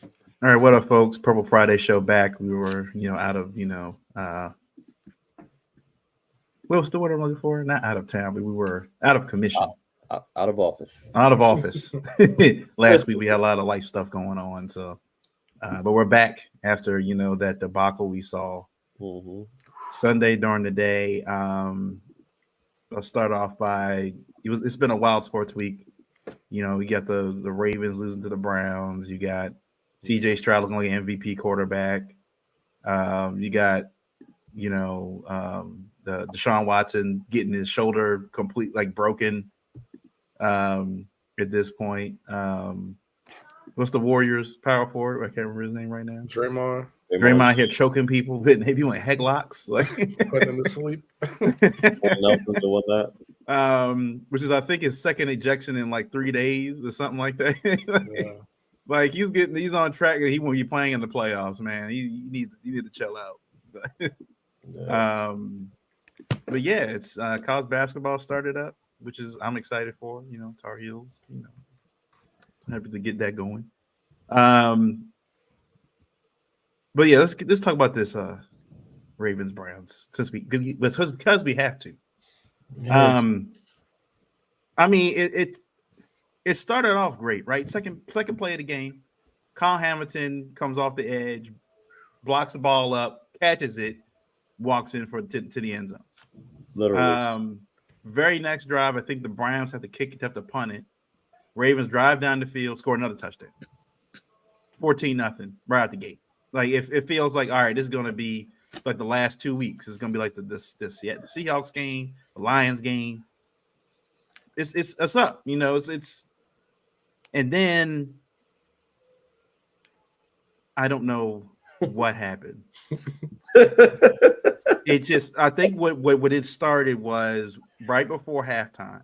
All right, what up, folks? Purple Friday show back. We were, out of, what was the word I'm looking for? Not out of town, but we were out of commission, Out of office. out of office. Last week we had a lot of life stuff going on, so, but we're back after, that debacle we saw Mm-hmm. Sunday during the day. I'll start off by it's been a wild sports week. We got the Ravens losing to the Browns. You got CJ Stroud looking like an MVP quarterback. You got the Deshaun Watson getting his shoulder complete like broken at this point. What's the Warriors power forward? I can't remember his name right now. Draymond Draymond here choking people, hitting people in headlocks, like putting them to sleep. Nelson doing that. Which is I think his second ejection in like 3 days or something like that. Yeah. Like he's on track. He won't be playing in the playoffs, man. You need to chill out. Yeah. But yeah, it's college basketball started up, which is I'm excited for. Tar Heels. Happy to get that going. But yeah, let's talk about this Ravens Browns because we have to. I mean it started off great, right? Second play of the game, Kyle Hamilton comes off the edge, blocks the ball up, catches it, walks in to the end zone. Literally. Very next drive, I think the Browns have to punt it. Ravens drive down the field, score another touchdown. 14-0 right out the gate. Like it feels like, all right, this is going to be like the last 2 weeks. It's going to be like the Seahawks game, the Lions game. It's up, it's and then I don't know what happened. It just I think what it started was right before halftime.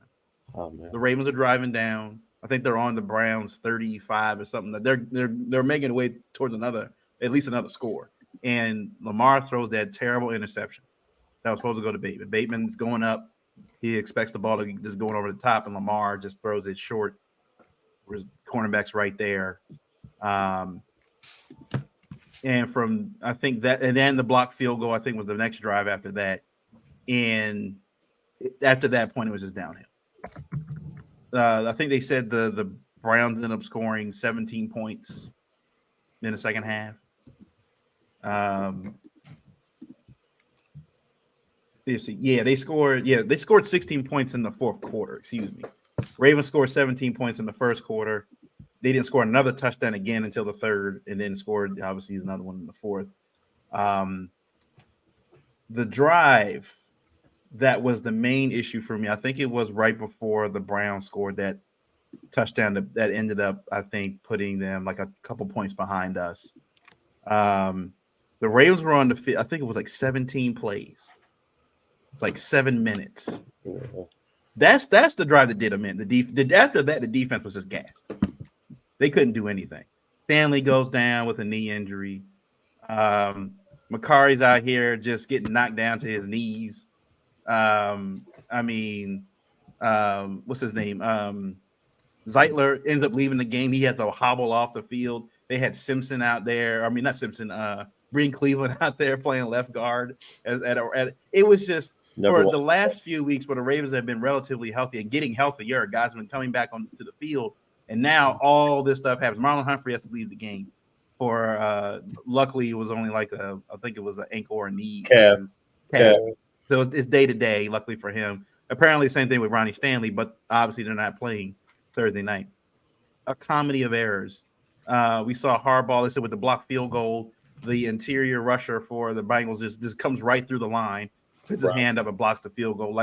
Oh man. The Ravens are driving down. I think they're on the Browns 35 or something. They're making their way towards at least another score. And Lamar throws that terrible interception that was supposed to go to Bateman. Bateman's going up. He expects the ball to just going over the top, and Lamar just throws it short. His cornerback's right there. And from I think that, and then the block field goal, I think was the next drive after that. And after that point, it was just downhill. I think they said the Browns ended up scoring 17 points in the second half. They scored 16 points in the fourth quarter. Excuse me. Ravens scored 17 points in the first quarter. They didn't score another touchdown again until the third, and then scored obviously another one in the fourth. The drive that was the main issue for me. I think it was right before the Browns scored that touchdown that ended up, I think, putting them like a couple points behind us. The Ravens were on the field. I think it was like 17 plays, like 7 minutes. Yeah. That's the drive that did them in. After that, the defense was just gassed. They couldn't do anything. Stanley goes down with a knee injury. Makari's out here just getting knocked down to his knees. What's his name? Zeitler ends up leaving the game. He had to hobble off the field. They had Simpson out there. I mean, not Simpson. Breen Cleveland out there playing left guard. It was just for the last few weeks where the Ravens have been relatively healthy and getting healthier. Guys have been coming back onto the field, and now all this stuff happens. Marlon Humphrey has to leave the game. Luckily, it was only I think it was an ankle or a knee. Calf. So it's day to day. Luckily for him. Apparently, same thing with Ronnie Stanley, but obviously they're not playing Thursday night. A comedy of errors. We saw Harbaugh. They said with the blocked field goal, the interior rusher for the Bengals just comes right through the line, puts his hand up and blocks the field goal.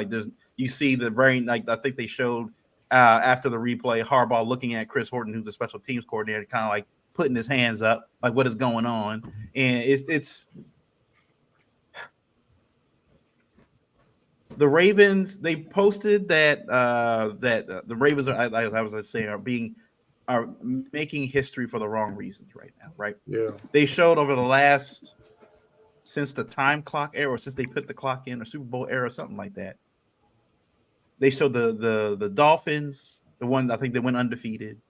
You see I think they showed after the replay, Harbaugh looking at Chris Horton, who's the special teams coordinator, kind of like putting his hands up, like what is going on, and it's. The Ravens, they posted that the Ravens are making history for the wrong reasons right now, right? Yeah. They showed over the last since the time clock era, or since they put the clock in, or Super Bowl era, or something like that. They showed the Dolphins, the one I think they went undefeated,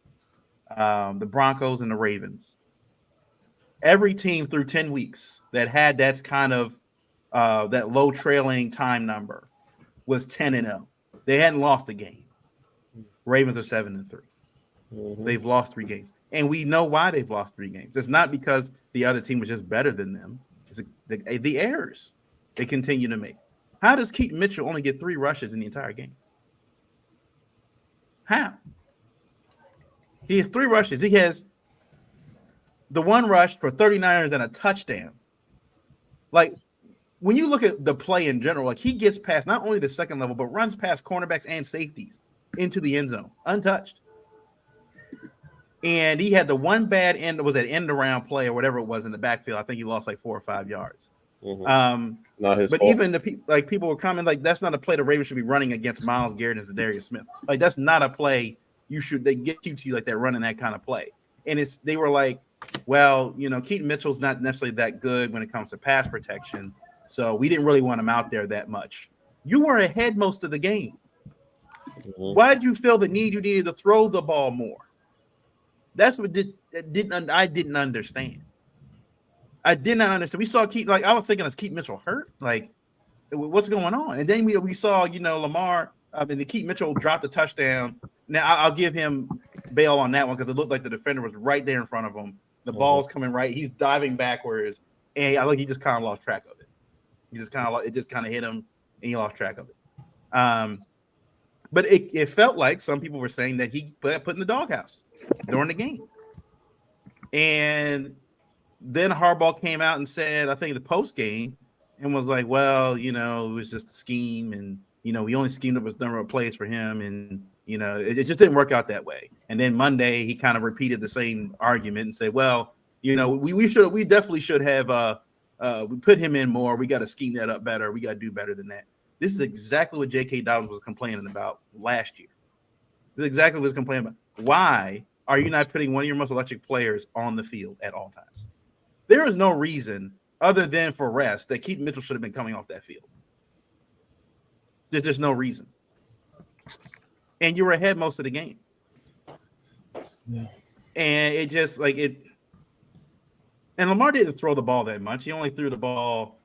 the Broncos and the Ravens. every team through 10 weeks that had that's kind of that low trailing time number was 10-0. They hadn't lost a game. Ravens are 7-3. Mm-hmm. They've lost 3 games. And we know why they've lost 3 games. It's not because the other team was just better than them. It's the errors they continue to make. How does Keaton Mitchell only get 3 rushes in the entire game? How? He has 3 rushes. He has the 1 rush for 39ers and a touchdown. Like, when you look at the play in general, like he gets past not only the second level, but runs past cornerbacks and safeties into the end zone, untouched. And he had the one bad end, was that end around play or whatever it was in the backfield. I think he lost like 4 or 5 yards. Mm-hmm. Not his but fault. even the people were commenting like that's not a play the Ravens should be running against Myles Garrett and Zadarius Smith. Like that's not a play they get QT like they're running that kind of play. And they were like, well, Keaton Mitchell's not necessarily that good when it comes to pass protection, so we didn't really want him out there that much. You were ahead most of the game. Mm-hmm. Why did you feel the need you needed to throw the ball more? That's what I didn't understand. I did not understand. We saw I was thinking, is Keaton Mitchell hurt? Like, what's going on? And then we saw, Lamar. The Keaton Mitchell dropped a touchdown. Now I'll give him bail on that one because it looked like the defender was right there in front of him. The ball's coming right. He's diving backwards, and I think he just kind of lost track of it. It just kind of hit him, and he lost track of it. But it felt like some people were saying that he put in the doghouse during the game. And then Harbaugh came out and said, I think the post game, and was like, well, it was just a scheme, and we only schemed up a number of plays for him, and it just didn't work out that way. And then Monday he kind of repeated the same argument and said, well, we definitely should have we put him in more. We got to scheme that up better. We got to do better than that. This is exactly what J.K. Dobbins was complaining about last year. This is exactly what he was complaining about. Why are you not putting one of your most electric players on the field at all times? There is no reason other than for rest that Keaton Mitchell should have been coming off that field. There's just no reason. And you were ahead most of the game. Yeah. And it just and Lamar didn't throw the ball that much. He only threw the ball.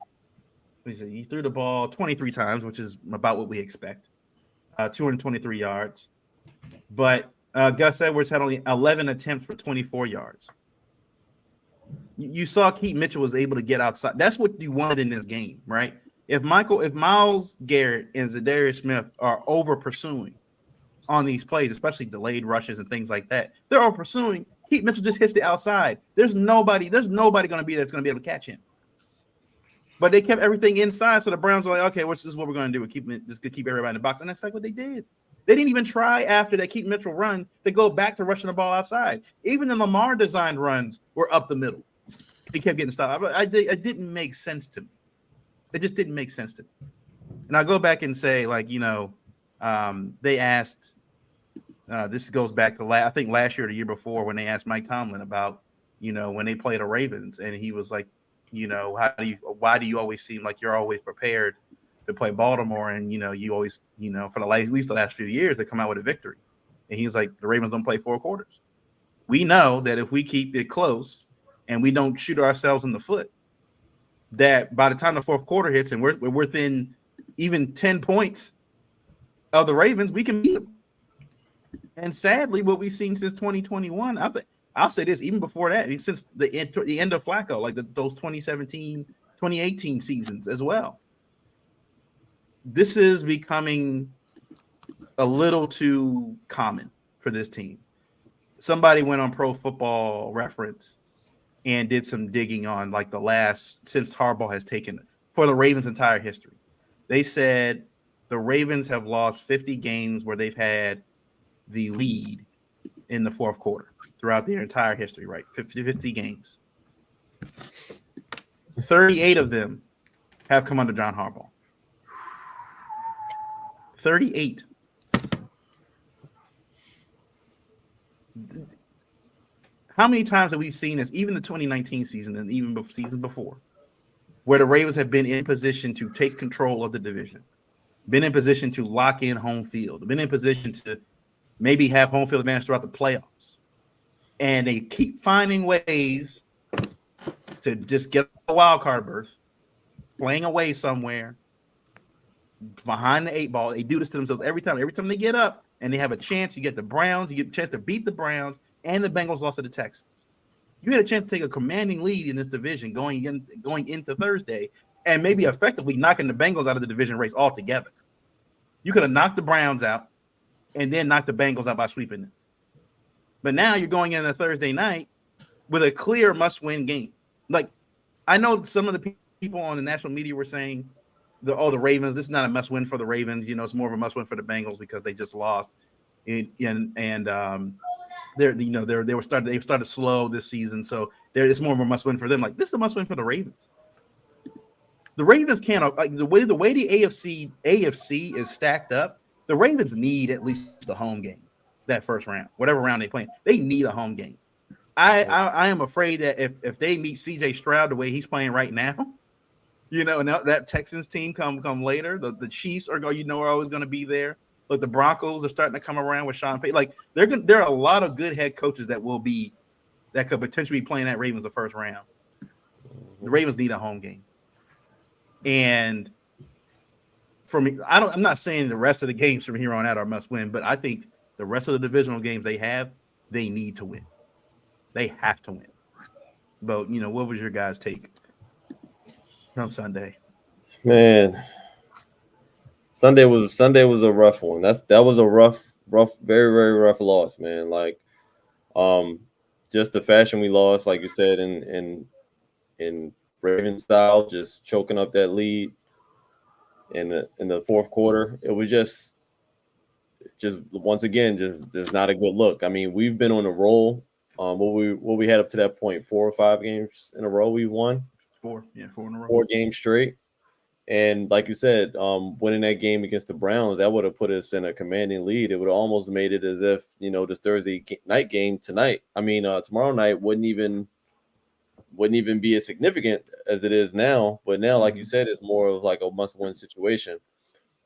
He threw the ball 23 times, which is about what we expect. 223 yards. But Gus Edwards had only 11 attempts for 24 yards. You saw Keaton Mitchell was able to get outside. That's what you wanted in this game, right? If Myles Garrett and Zadarius Smith are over pursuing on these plays, especially delayed rushes and things like that, they're over pursuing. Keaton Mitchell just hits the outside. There's nobody going to be that's going to be able to catch him. But they kept everything inside, so the Browns were like, okay, this is what we're going to do. Keep everybody in the box. And that's like what they did. They didn't even try after that Keaton Mitchell run to go back to rushing the ball outside. Even the Lamar designed runs were up the middle. He kept getting stopped. It didn't make sense to me. It just didn't make sense to me. And I go back and say, they asked, this goes back to I think last year or the year before when they asked Mike Tomlin about, when they played the Ravens, and he was like, why do you always seem like you're always prepared to play Baltimore, and you always, for at least the last few years, they come out with a victory. And he's like, the Ravens don't play 4 quarters. We know that if we keep it close and we don't shoot ourselves in the foot, that by the time the 4th quarter hits and we're within even 10 points of the Ravens, we can beat them. And sadly, what we've seen since 2021, I'll say this, even before that, since the end of Flacco, like those 2017, 2018 seasons as well. This is becoming a little too common for this team. Somebody went on Pro Football Reference and did some digging on since Harbaugh has taken for the Ravens' entire history. They said the Ravens have lost 50 games where they've had the lead in the 4th quarter throughout their entire history, right? 50 games. 38 of them have come under John Harbaugh. 38. How many times have we seen this, even the 2019 season and even the season before, where the Ravens have been in position to take control of the division, been in position to lock in home field, been in position to maybe have home field advantage throughout the playoffs, and they keep finding ways to just get a wild card berth, playing away somewhere behind the 8 ball. They do this to themselves every time. Every time they get up and they have a chance, you get the Browns, you get a chance to beat the Browns, and the Bengals lost to the Texans. You had a chance to take a commanding lead in this division going into Thursday, and maybe effectively knocking the Bengals out of the division race altogether. You could have knocked the Browns out and then knocked the Bengals out by sweeping them. But now you're going into Thursday night with a clear must-win game. Like, I know some of the people on the national media were saying, the Ravens, this is not a must-win for the Ravens. You know, it's more of a must-win for the Bengals because they just lost. They started slow this season, so it's more of a must-win for them. Like, this is a must-win for the Ravens. The Ravens can't, like, the way the AFC is stacked up. The Ravens need at least a home game that first round, whatever round they play. They need a home game. I am afraid that if they meet CJ Stroud the way he's playing right now, you know, and that Texans team come later, the Chiefs are always going to be there. But the Broncos are starting to come around with Sean Payton. Like, there are a lot of good head coaches that could potentially be playing that Ravens the first round. The Ravens need a home game. And for me, I'm not saying the rest of the games from here on out are must win, but I think the rest of the divisional games they need to win. They have to win. But, you know, what was your guys' take from Sunday? Man, Sunday was a rough one. That was a rough, very, very rough loss, man. Like, just the fashion we lost, like you said, in Raven style, just choking up that lead in the fourth quarter. It was just once again, just not a good look. I mean, we've been on a roll. What we had up to that point, 4 or 5 games in a row we won. 4 in a row. 4 games straight. And like you said, winning that game against the Browns, that would have put us in a commanding lead. It would have almost made it as if, you know, this Thursday night game tomorrow night wouldn't even be as significant as it is now. But now, like you said, it's more of like a must-win situation.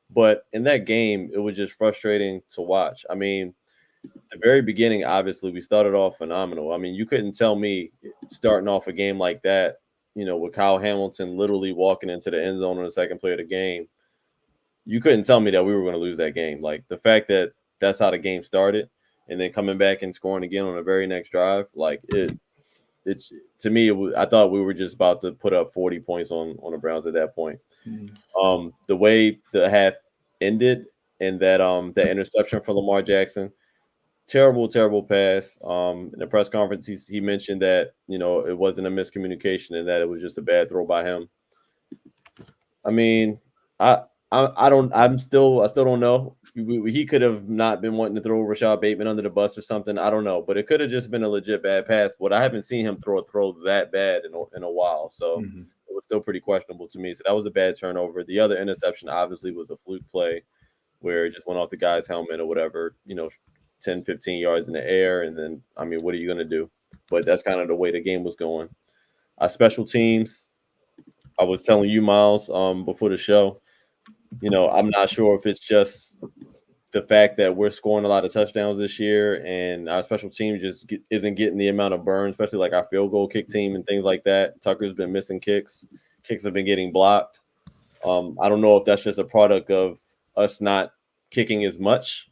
But in that game, it was just frustrating to watch. I mean, the very beginning, obviously, we started off phenomenal. I mean, you couldn't tell me starting off a game like that, you know, with Kyle Hamilton literally walking into the end zone on the second play of the game, you couldn't tell me that we were going to lose that game. Like, the fact that that's how the game started and then coming back and scoring again on the very next drive, like, it's to me, I thought we were just about to put up 40 points on the Browns at that point. The way the half ended and that interception from Lamar Jackson, terrible pass. In the press conference, he mentioned that, you know, it wasn't a miscommunication and that it was just a bad throw by him. I mean, I still don't know. He could have not been wanting to throw Rashad Bateman under the bus or something. I don't know, but it could have just been a legit bad pass. But I haven't seen him throw a throw that bad in a while, so it was still pretty questionable to me. So that was a bad turnover. The other interception obviously was a fluke play where it just went off the guy's helmet or whatever, you know, 10, 15 yards in the air. And then, I mean, what are you going to do? But that's kind of the way the game was going. Our special teams, I was telling you, Miles, before the show, you know, I'm not sure if it's just the fact that we're scoring a lot of touchdowns this year and our special team just isn't getting the amount of burn, especially like our field goal kick team and things like that. Tucker's been missing kicks. Kicks have been getting blocked. I don't know if that's just a product of us not kicking as much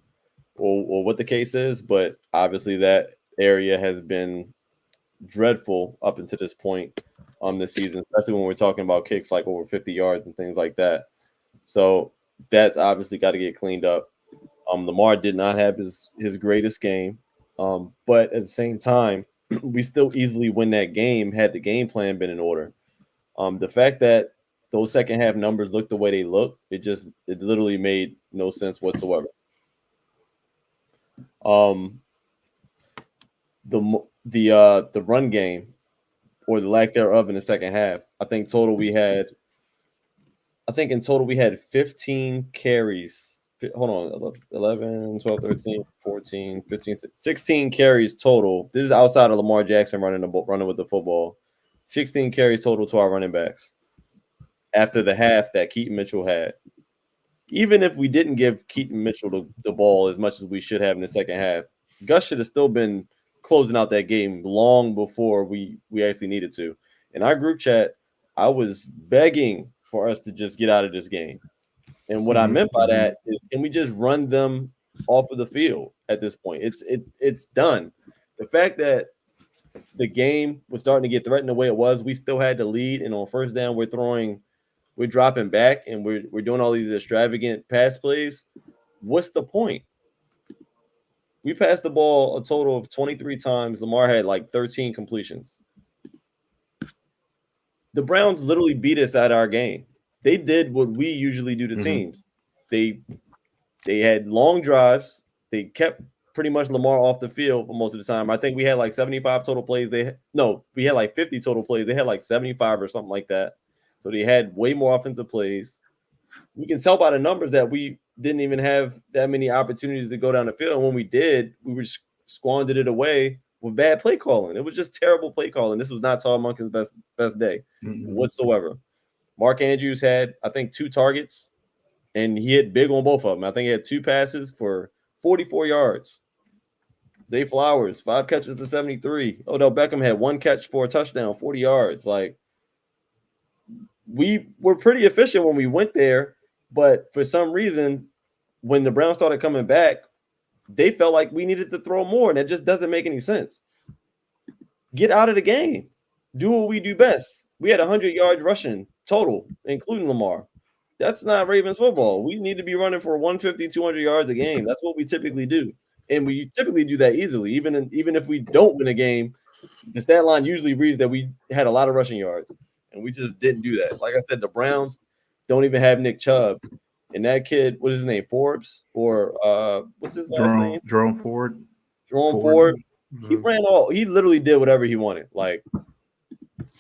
or what the case is, but obviously that area has been dreadful up until this point this season, especially when we're talking about kicks like over 50 yards and things like that. So that's obviously got to get cleaned up. Lamar did not have his greatest game, but at the same time, we still easily win that game had the game plan been in order. The fact that those second half numbers look the way they look, it literally made no sense whatsoever. The run game or the lack thereof in the second half, I think in total we had 15 carries. Hold on, 11, 12, 13, 14, 15, 16 carries total. This is outside of Lamar Jackson running with the football. 16 carries total to our running backs after the half that Keaton Mitchell had. Even if we didn't give Keaton Mitchell the ball as much as we should have in the second half, Gus should have still been closing out that game long before we actually needed to. in our group chat, I was begging for us to just get out of this game. And what I meant by that is, can we just run them off of the field at this point? It's done. The fact that the game was starting to get threatened the way it was, we still had the lead, and on first down, we're dropping back, and we're doing all these extravagant pass plays. What's the point? We passed the ball a total of 23 times. Lamar had like 13 completions. The Browns literally beat us at our game. They did what we usually do to teams. They had long drives. They kept pretty much Lamar off the field for most of the time. I think we had like 75 total plays. We had like 50 total plays. They had like 75 or something like that. So they had way more offensive plays. We can tell by the numbers that we didn't even have that many opportunities to go down the field. And when we did, we were just squandered it away with bad play calling. It was just terrible play calling. This was not Todd Monken's best day whatsoever. Mark Andrews had, I think, 2 targets, and he hit big on both of them. I think he had 2 passes for 44 yards. Zay Flowers, 5 catches for 73. Odell Beckham had 1 catch for a touchdown, 40 yards. Like, we were pretty efficient when we went there, but for some reason, when the Browns started coming back, they felt like we needed to throw more, and it just doesn't make any sense. Get out of the game. Do what we do best. We had 100 yards rushing total, including Lamar. That's not Ravens football. We need to be running for 150, 200 yards a game. That's what we typically do. And we typically do that easily. Even if we don't win a game, the stat line usually reads that we had a lot of rushing yards, and we just didn't do that. Like I said, the Browns don't even have Nick Chubb. And that kid, what is his name? Forbes? Or what's his last name? Jerome Ford. Jerome Ford. He literally did whatever he wanted. Like,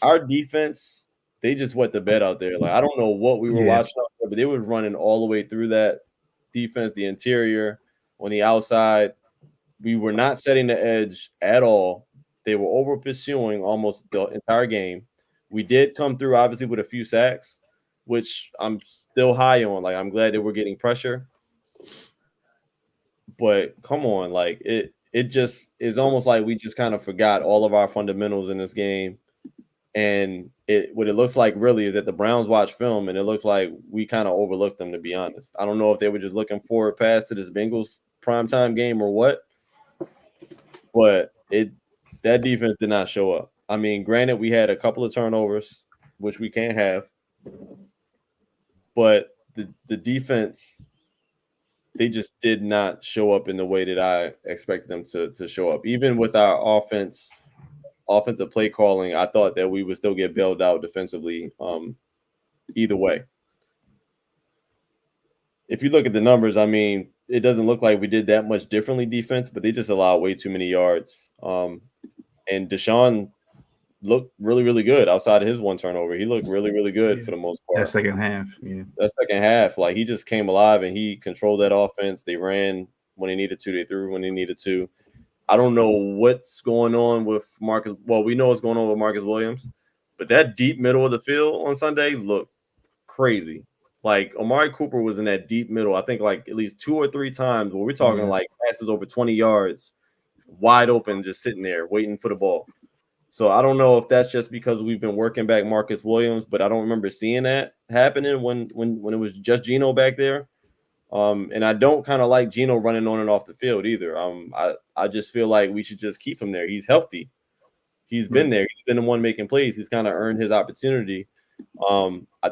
our defense, they just wet the bed out there. Like, I don't know what we were watching out there, but they was running all the way through that defense, the interior, on the outside. We were not setting the edge at all. They were over pursuing almost the entire game. We did come through, obviously, with a few sacks, which I'm still high on. Like, I'm glad that we're getting pressure. But come on, like, it just is almost like we just kind of forgot all of our fundamentals in this game. And what it looks like really is that the Browns watch film, and it looks like we kind of overlooked them, to be honest. I don't know if they were just looking forward past to this Bengals primetime game or what, but that defense did not show up. I mean, granted, we had a couple of turnovers, which we can't have, but the defense, they just did not show up in the way that I expected them to show up. Even with our offensive play calling, I thought that we would still get bailed out defensively either way. If you look at the numbers, I mean, it doesn't look like we did that much differently defense, but they just allowed way too many yards. And Deshaun looked really, really good outside of his 1 turnover. He looked really, really good for the most part. That second half, like, he just came alive and he controlled that offense. They ran when they needed to. They threw when they needed to. I don't know what's going on with Marcus. Well, we know what's going on with Marcus Williams, but that deep middle of the field on Sunday looked crazy. Like, Amari Cooper was in that deep middle, I think, like at least 2 or 3 times where we're talking like passes over 20 yards, wide open, just sitting there waiting for the ball. So I don't know if that's just because we've been working back Marcus Williams, but I don't remember seeing that happening when it was just Geno back there. And I don't kind of like Geno running on and off the field either. I just feel like we should just keep him there. He's healthy. He's been there. He's been the one making plays. He's kind of earned his opportunity.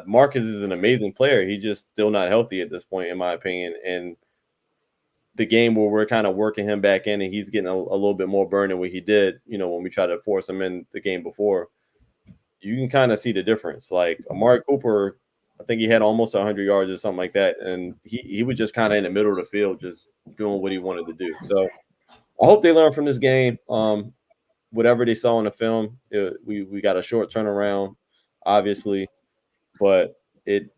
Marcus is an amazing player. He's just still not healthy at this point, in my opinion. And the game where we're kind of working him back in and he's getting a little bit more burn than what he did, when we tried to force him in the game before, you can kind of see the difference. Like, Amari Cooper, I think he had almost 100 yards or something like that. And he was just kind of in the middle of the field, just doing what he wanted to do. So I hope they learn from this game. Whatever they saw in the film, we got a short turnaround, obviously, but it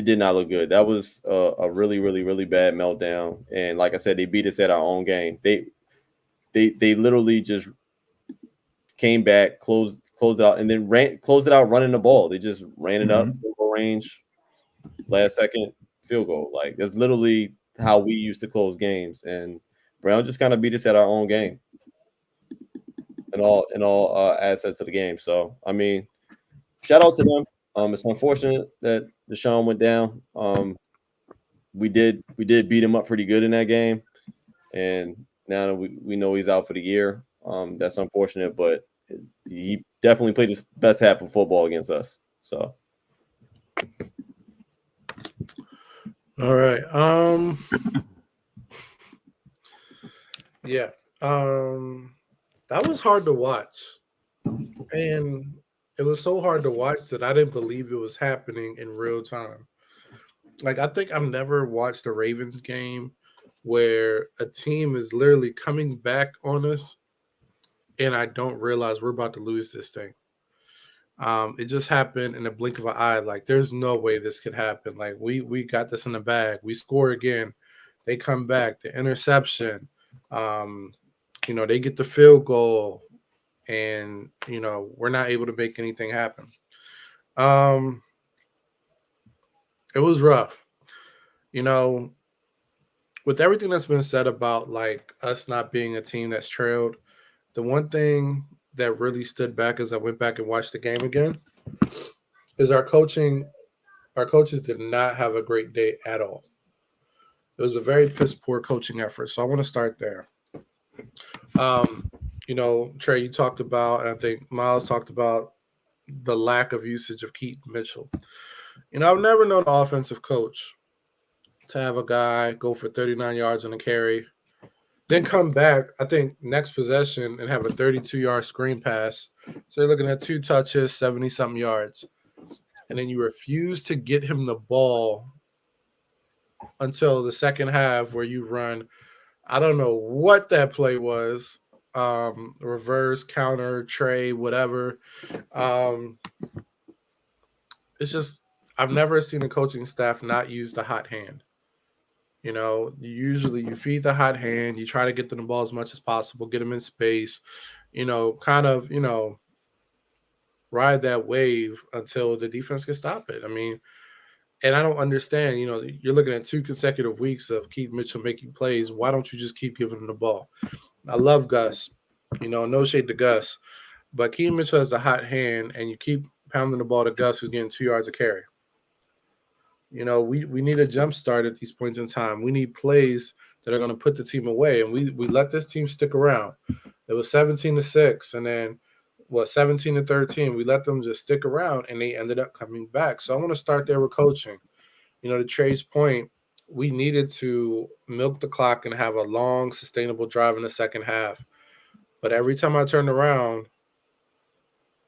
did not look good. That was a really, really, really bad meltdown. And like I said, they beat us at our own game. They literally just came back, closed it out, and then closed it out running the ball. They just ran it up, field goal range, last second field goal. Like, that's literally how we used to close games. And Brown just kind of beat us at our own game. all assets of the game. So I mean, shout out to them. It's unfortunate that Deshaun went down. We did beat him up pretty good in that game, and now that we know he's out for the year. That's unfortunate, but he definitely played his best half of football against us. So All right. Yeah. That was hard to watch. And it was so hard to watch that I didn't believe it was happening in real time. Like I think I've never watched a Ravens game where a team is literally coming back on us and I don't realize we're about to lose this thing. It just happened in the blink of an eye. Like there's no way this could happen. Like we got this in the bag. We score again. They come back. The interception. Um, they get the field goal, and we're not able to make anything happen. Um, it was rough. You know, with everything that's been said about like us not being a team that's trailed, the one thing that really stood back as I went back and watched the game again is our coaching. Our coaches did not have a great day at all. It was a very piss poor coaching effort. So I want to start there. Um, Trey, you talked about, and I think Miles talked about the lack of usage of Keaton Mitchell. I've never known an offensive coach to have a guy go for 39 yards on a carry, then come back, I think, next possession and have a 32-yard screen pass. So you're looking at 2 touches, 70-something yards. And then you refuse to get him the ball until the second half where you run. I don't know what that play was. Reverse, counter, tray, whatever. Um, it's just I've never seen a coaching staff not use the hot hand. Usually you feed the hot hand, you try to get them the ball as much as possible, get them in space, kind of, ride that wave until the defense can stop it. I mean, and I don't understand, you're looking at 2 consecutive weeks of Keith Mitchell making plays. Why don't you just keep giving him the ball? I love Gus, no shade to Gus, but Keith Mitchell has the hot hand and you keep pounding the ball to Gus who's getting 2 yards of carry. We need a jump start at these points in time. We need plays that are going to put the team away. And we let this team stick around. It was 17-6, and then 17-13. We let them just stick around, and they ended up coming back. So I want to start there with coaching. To Trey's point, we needed to milk the clock and have a long, sustainable drive in the second half. But every time I turned around,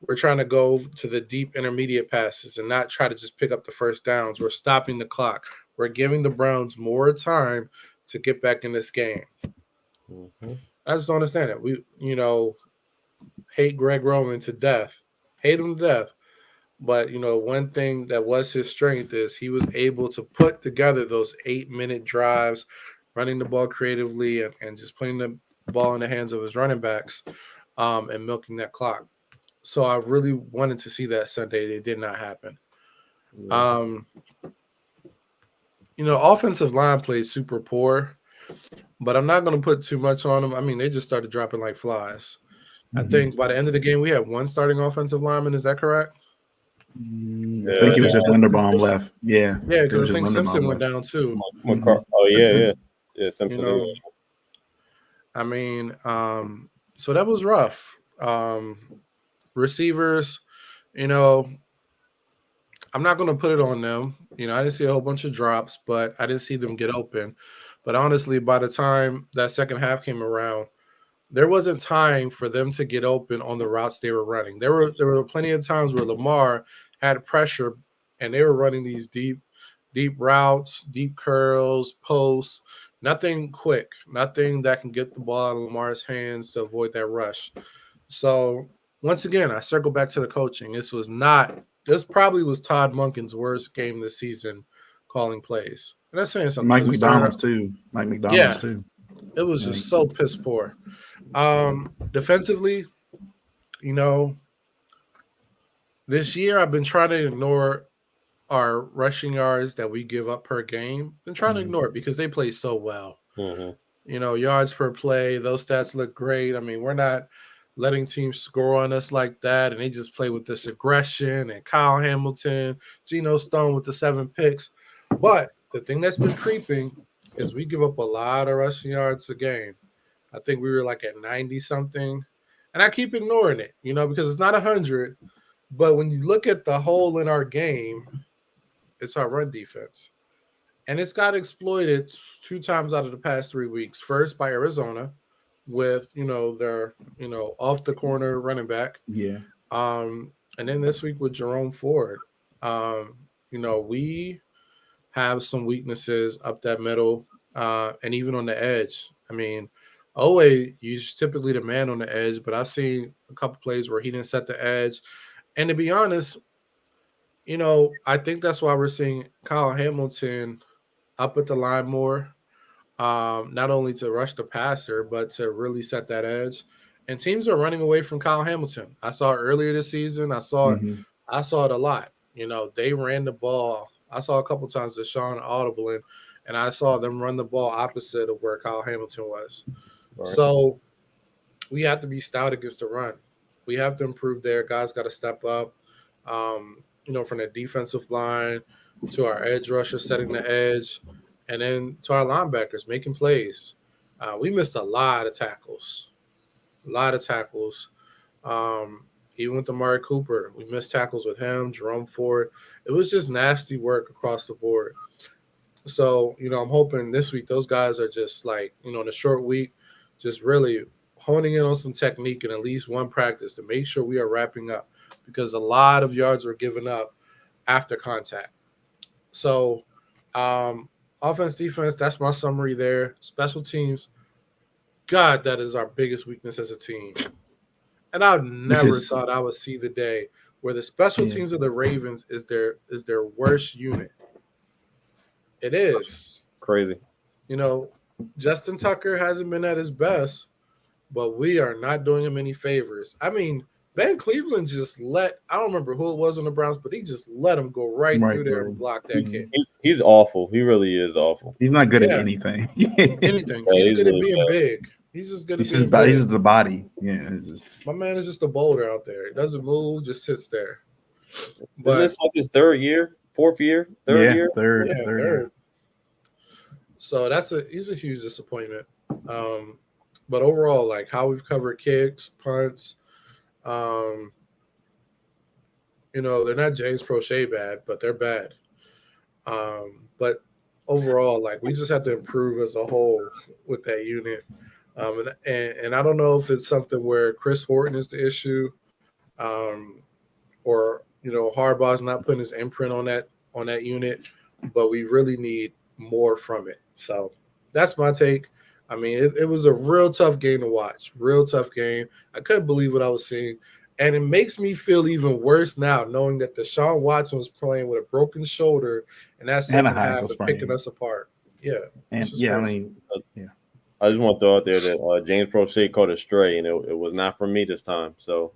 we're trying to go to the deep intermediate passes and not try to just pick up the first downs. We're stopping the clock. We're giving the Browns more time to get back in this game. Mm-hmm. I just don't understand it. We, hate Greg Roman to death. Hate him to death. But, one thing that was his strength is he was able to put together those 8-minute drives, running the ball creatively and just putting the ball in the hands of his running backs and milking that clock. So I really wanted to see that Sunday. It did not happen. Yeah. Offensive line plays super poor, but I'm not going to put too much on them. I mean, they just started dropping like flies. Mm-hmm. I think by the end of the game, we had 1 starting offensive lineman. Is that correct? I think it was just Linderbaum left. Yeah. Yeah, because I think Simpson went down too. Oh, yeah. Yeah, Simpson. I mean, so that was rough. Receivers, I'm not going to put it on them. I didn't see a whole bunch of drops, but I didn't see them get open. But honestly, by the time that second half came around, there wasn't time for them to get open on the routes they were running. There were plenty of times where Lamar had pressure and they were running these deep routes, deep curls, posts, nothing quick, nothing that can get the ball out of Lamar's hands to avoid that rush. So once again, I circle back to the coaching. This probably was Todd Monken's worst game this season calling plays. And that's saying something. Mike McDonald's too. It was just so piss poor. Defensively, this year I've been trying to ignore our rushing yards that we give up per game. Been trying to ignore it because they play so well. Mm-hmm. Yards per play, those stats look great. I mean, we're not letting teams score on us like that, and they just play with this aggression. And Kyle Hamilton, Geno Stone with the 7 picks. But the thing that's been creeping is we give up a lot of rushing yards a game. I think we were like at 90 something, and I keep ignoring it, because it's not 100. But when you look at the hole in our game, it's our run defense. And it's got exploited 2 times out of the past 3 weeks. First by Arizona with, their, off the corner running back. Yeah. And then this week with Jerome Ford. We have some weaknesses up that middle and even on the edge. I mean, Owe, he's typically the man on the edge, but I've seen a couple plays where he didn't set the edge. And to be honest, I think that's why we're seeing Kyle Hamilton up at the line more, not only to rush the passer, but to really set that edge. And teams are running away from Kyle Hamilton. I saw it earlier this season. I saw it a lot. They ran the ball. I saw a couple times Deshaun Audubon, and I saw them run the ball opposite of where Kyle Hamilton was. Right. So we have to be stout against the run. We have to improve there. Guys got to step up, from the defensive line to our edge rusher setting the edge, and then to our linebackers making plays. We missed a lot of tackles. Even with Amari Cooper, we missed tackles with him, Jerome Ford. It was just nasty work across the board. So, I'm hoping this week those guys are just like, in a short week, just really honing in on some technique in at least one practice to make sure we are wrapping up, because a lot of yards were given up after contact. So, offense, defense, that's my summary there. Special teams, God, that is our biggest weakness as a team. And I never thought I would see the day where the special teams of the Ravens is their worst unit. It is crazy. Justin Tucker hasn't been at his best, but we are not doing him any favors. I mean, Ben Cleveland just I don't remember who it was on the Browns, but he just let him go right through there and block that kick. He's awful. He really is awful. He's not good at anything. Anything. He's good at being big. He's just good at being big. He's just the body. Yeah. My man is just a boulder out there. He doesn't move, just sits there. But isn't this like his third year? Third year? Third. So he's a huge disappointment. But overall, like how we've covered kicks, punts, they're not James Prochet bad, but they're bad. But overall, like we just have to improve as a whole with that unit. And I don't know if it's something where Chris Horton is the issue, or Harbaugh's not putting his imprint on that unit, but we really need more from it. So that's my take. I mean, it was a real tough game to watch. Real tough game. I couldn't believe what I was seeing. And it makes me feel even worse now knowing that Deshaun Watson was playing with a broken shoulder and that second half was picking us apart. Yeah. I just want to throw out there that James Prochet caught a stray, and it was not from me this time. So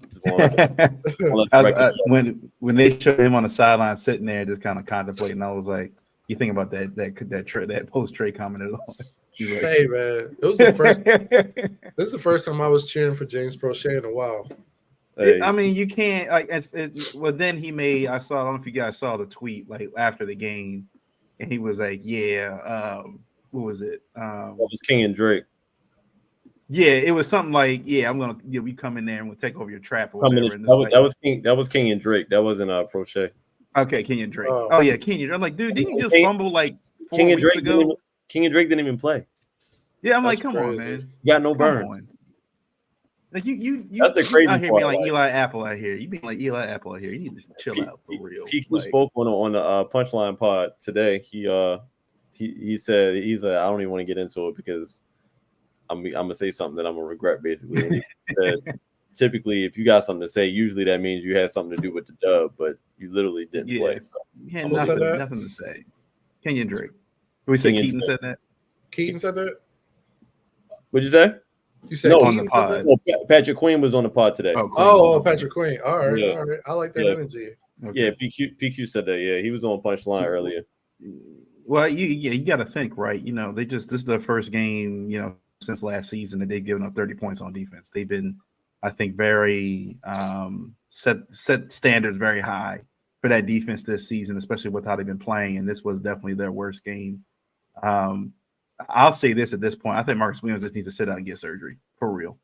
when they showed him on the sideline sitting there just kind of contemplating, I was like, you think about that post Trey comment at all? Hey man, it was the first. This is the first time I was cheering for James Prochet in a while. Hey. I mean, you can't well, then he made. I don't know if you guys saw the tweet like after the game, and he was like, "Yeah, what was it? That was King and Drake. Yeah, it was something like, we come in there and we'll take over your trap or whatever." That was King and Drake. That wasn't Prochet. Okay, King and Drake. Oh yeah, King and Drake. I'm like, dude, didn't you just fumble like 4 weeks ago? King and Drake didn't even play. Yeah, I'm like, come on, man. You got no burn. Like you that's the crazy out here part, being like Eli Apple out here. You being like Eli Apple out here. You need to chill out for real. PQ spoke on the Punchline pod today. He said I don't even want to get into it because I'm gonna say something that I'm gonna regret basically. And he said, typically, if you got something to say, usually that means you had something to do with the dub, but you literally didn't play. So. You had nothing to say. Kenyon Drake. We say Keaton said that. Keaton said that. What'd you say? You said on the pod. No, Patrick Queen was on the pod today. Patrick Queen. All right. I like that energy. Okay. Yeah, PQ said that. Yeah, he was on Punchline earlier. Well, you got to think, right? This is their first game, since last season that they've given up 30 points on defense. They've been I think very set standards very high for that defense this season, especially with how they've been playing. And this was definitely their worst game. I'll say this at this point. I think Marcus Williams just needs to sit out and get surgery for real.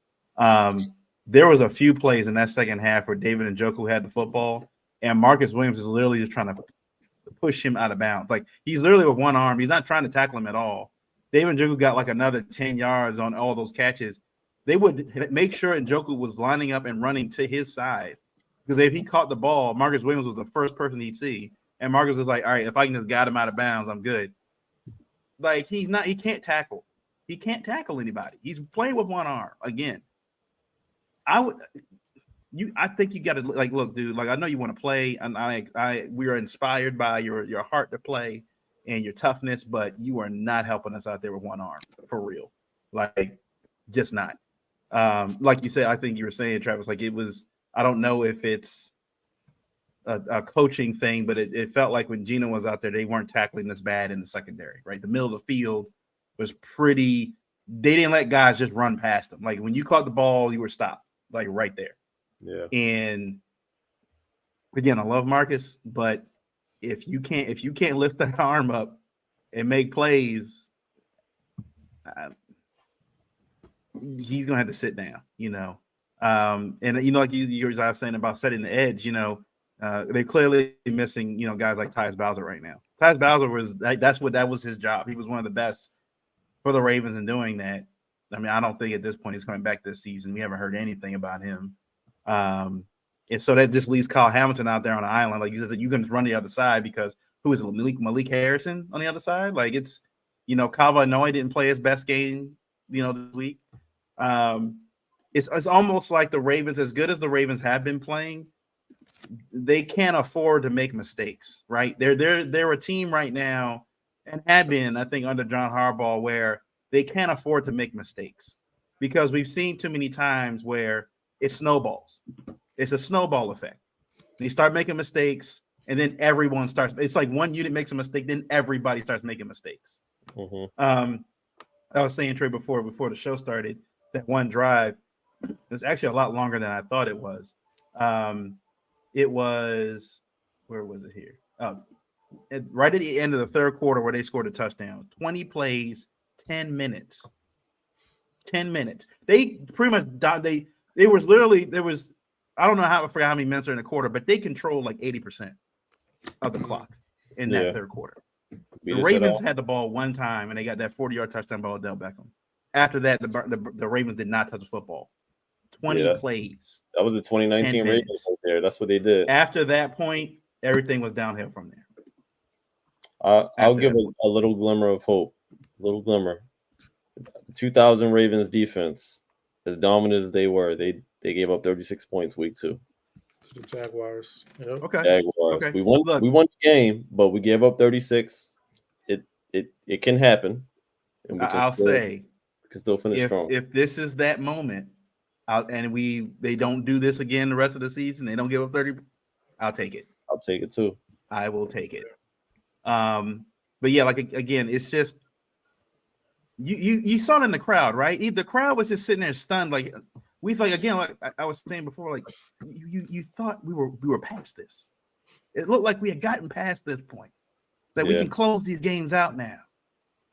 There was a few plays in that second half where David Njoku had the football, and Marcus Williams is literally just trying to push him out of bounds. Like, he's literally with one arm. He's not trying to tackle him at all. David Njoku got like another 10 yards on all those catches. They would make sure Njoku was lining up and running to his side, because if he caught the ball, Marcus Williams was the first person he'd see. And Marcus was like, all right, if I can just guide him out of bounds, I'm good. Like, he can't tackle. He can't tackle anybody. He's playing with one arm again. I think you got to, like, look, dude, like, I know you want to play, and we are inspired by your heart to play and your toughness, but you are not helping us out there with one arm for real. Like, just not. Like you said, I think you were saying, Travis, like, it was, I don't know if it's a coaching thing, but it felt like when Geno was out there, they weren't tackling this bad in the secondary, right? The middle of the field was pretty, they didn't let guys just run past them. Like, when you caught the ball, you were stopped, like, right there. Yeah. And again, I love Marcus, but if you can't lift that arm up and make plays, he's gonna have to sit down, you know. And you know, like you were saying about setting the edge, you know, they're clearly missing, you know, guys like Tyus Bowser right now. Tyus Bowser that was his job. He was one of the best for the Ravens in doing that. I mean, I don't think at this point he's coming back this season. We haven't heard anything about him. And so that just leaves Kyle Hamilton out there on the island. Like you said, you can just run the other side, because who is it? Malik Harrison on the other side? Like, it's, you know, Kyle Van Noy didn't play his best game, you know, this week. It's almost like the Ravens, as good as the Ravens have been playing, they can't afford to make mistakes, right? They're a team right now, and have been, I think, under John Harbaugh, where they can't afford to make mistakes, because we've seen too many times where it snowballs. It's a snowball effect. You start making mistakes, and then everyone starts. It's like one unit makes a mistake, then everybody starts making mistakes. Mm-hmm. I was saying, Trey, before the show started, that one drive, it was actually a lot longer than I thought it was. It was, where was it here? Right at the end of the third quarter, where they scored a touchdown. 20 plays, 10 minutes. 10 minutes. They pretty much died. There was I don't know I forgot how many minutes are in the quarter, but they controlled like 80% of the clock in that third quarter. The Ravens had the ball one time, and they got that 40-yard touchdown by Odell Beckham. After that, the Ravens did not touch the football. 20 plays. That was the 2019 Ravens right there. That's what they did. After that point, everything was downhill from there. I'll give a little glimmer of hope. A little glimmer. The 2000 Ravens defense, as dominant as they were, they gave up 36 points week 2. To the Jaguars. Yep. Okay. Jaguars. Okay. We won the game, but we gave up 36. It can happen. And we can still finish strong. If this is that moment, and they don't do this again the rest of the season, they don't give up 30, I'll take it. I'll take it too. I will take it. But yeah, like, again, it's just you saw it in the crowd, right? The crowd was just sitting there stunned. Like, we thought, again, like I was saying before, like you thought we were past this. It looked like we had gotten past this point, that we can close these games out now.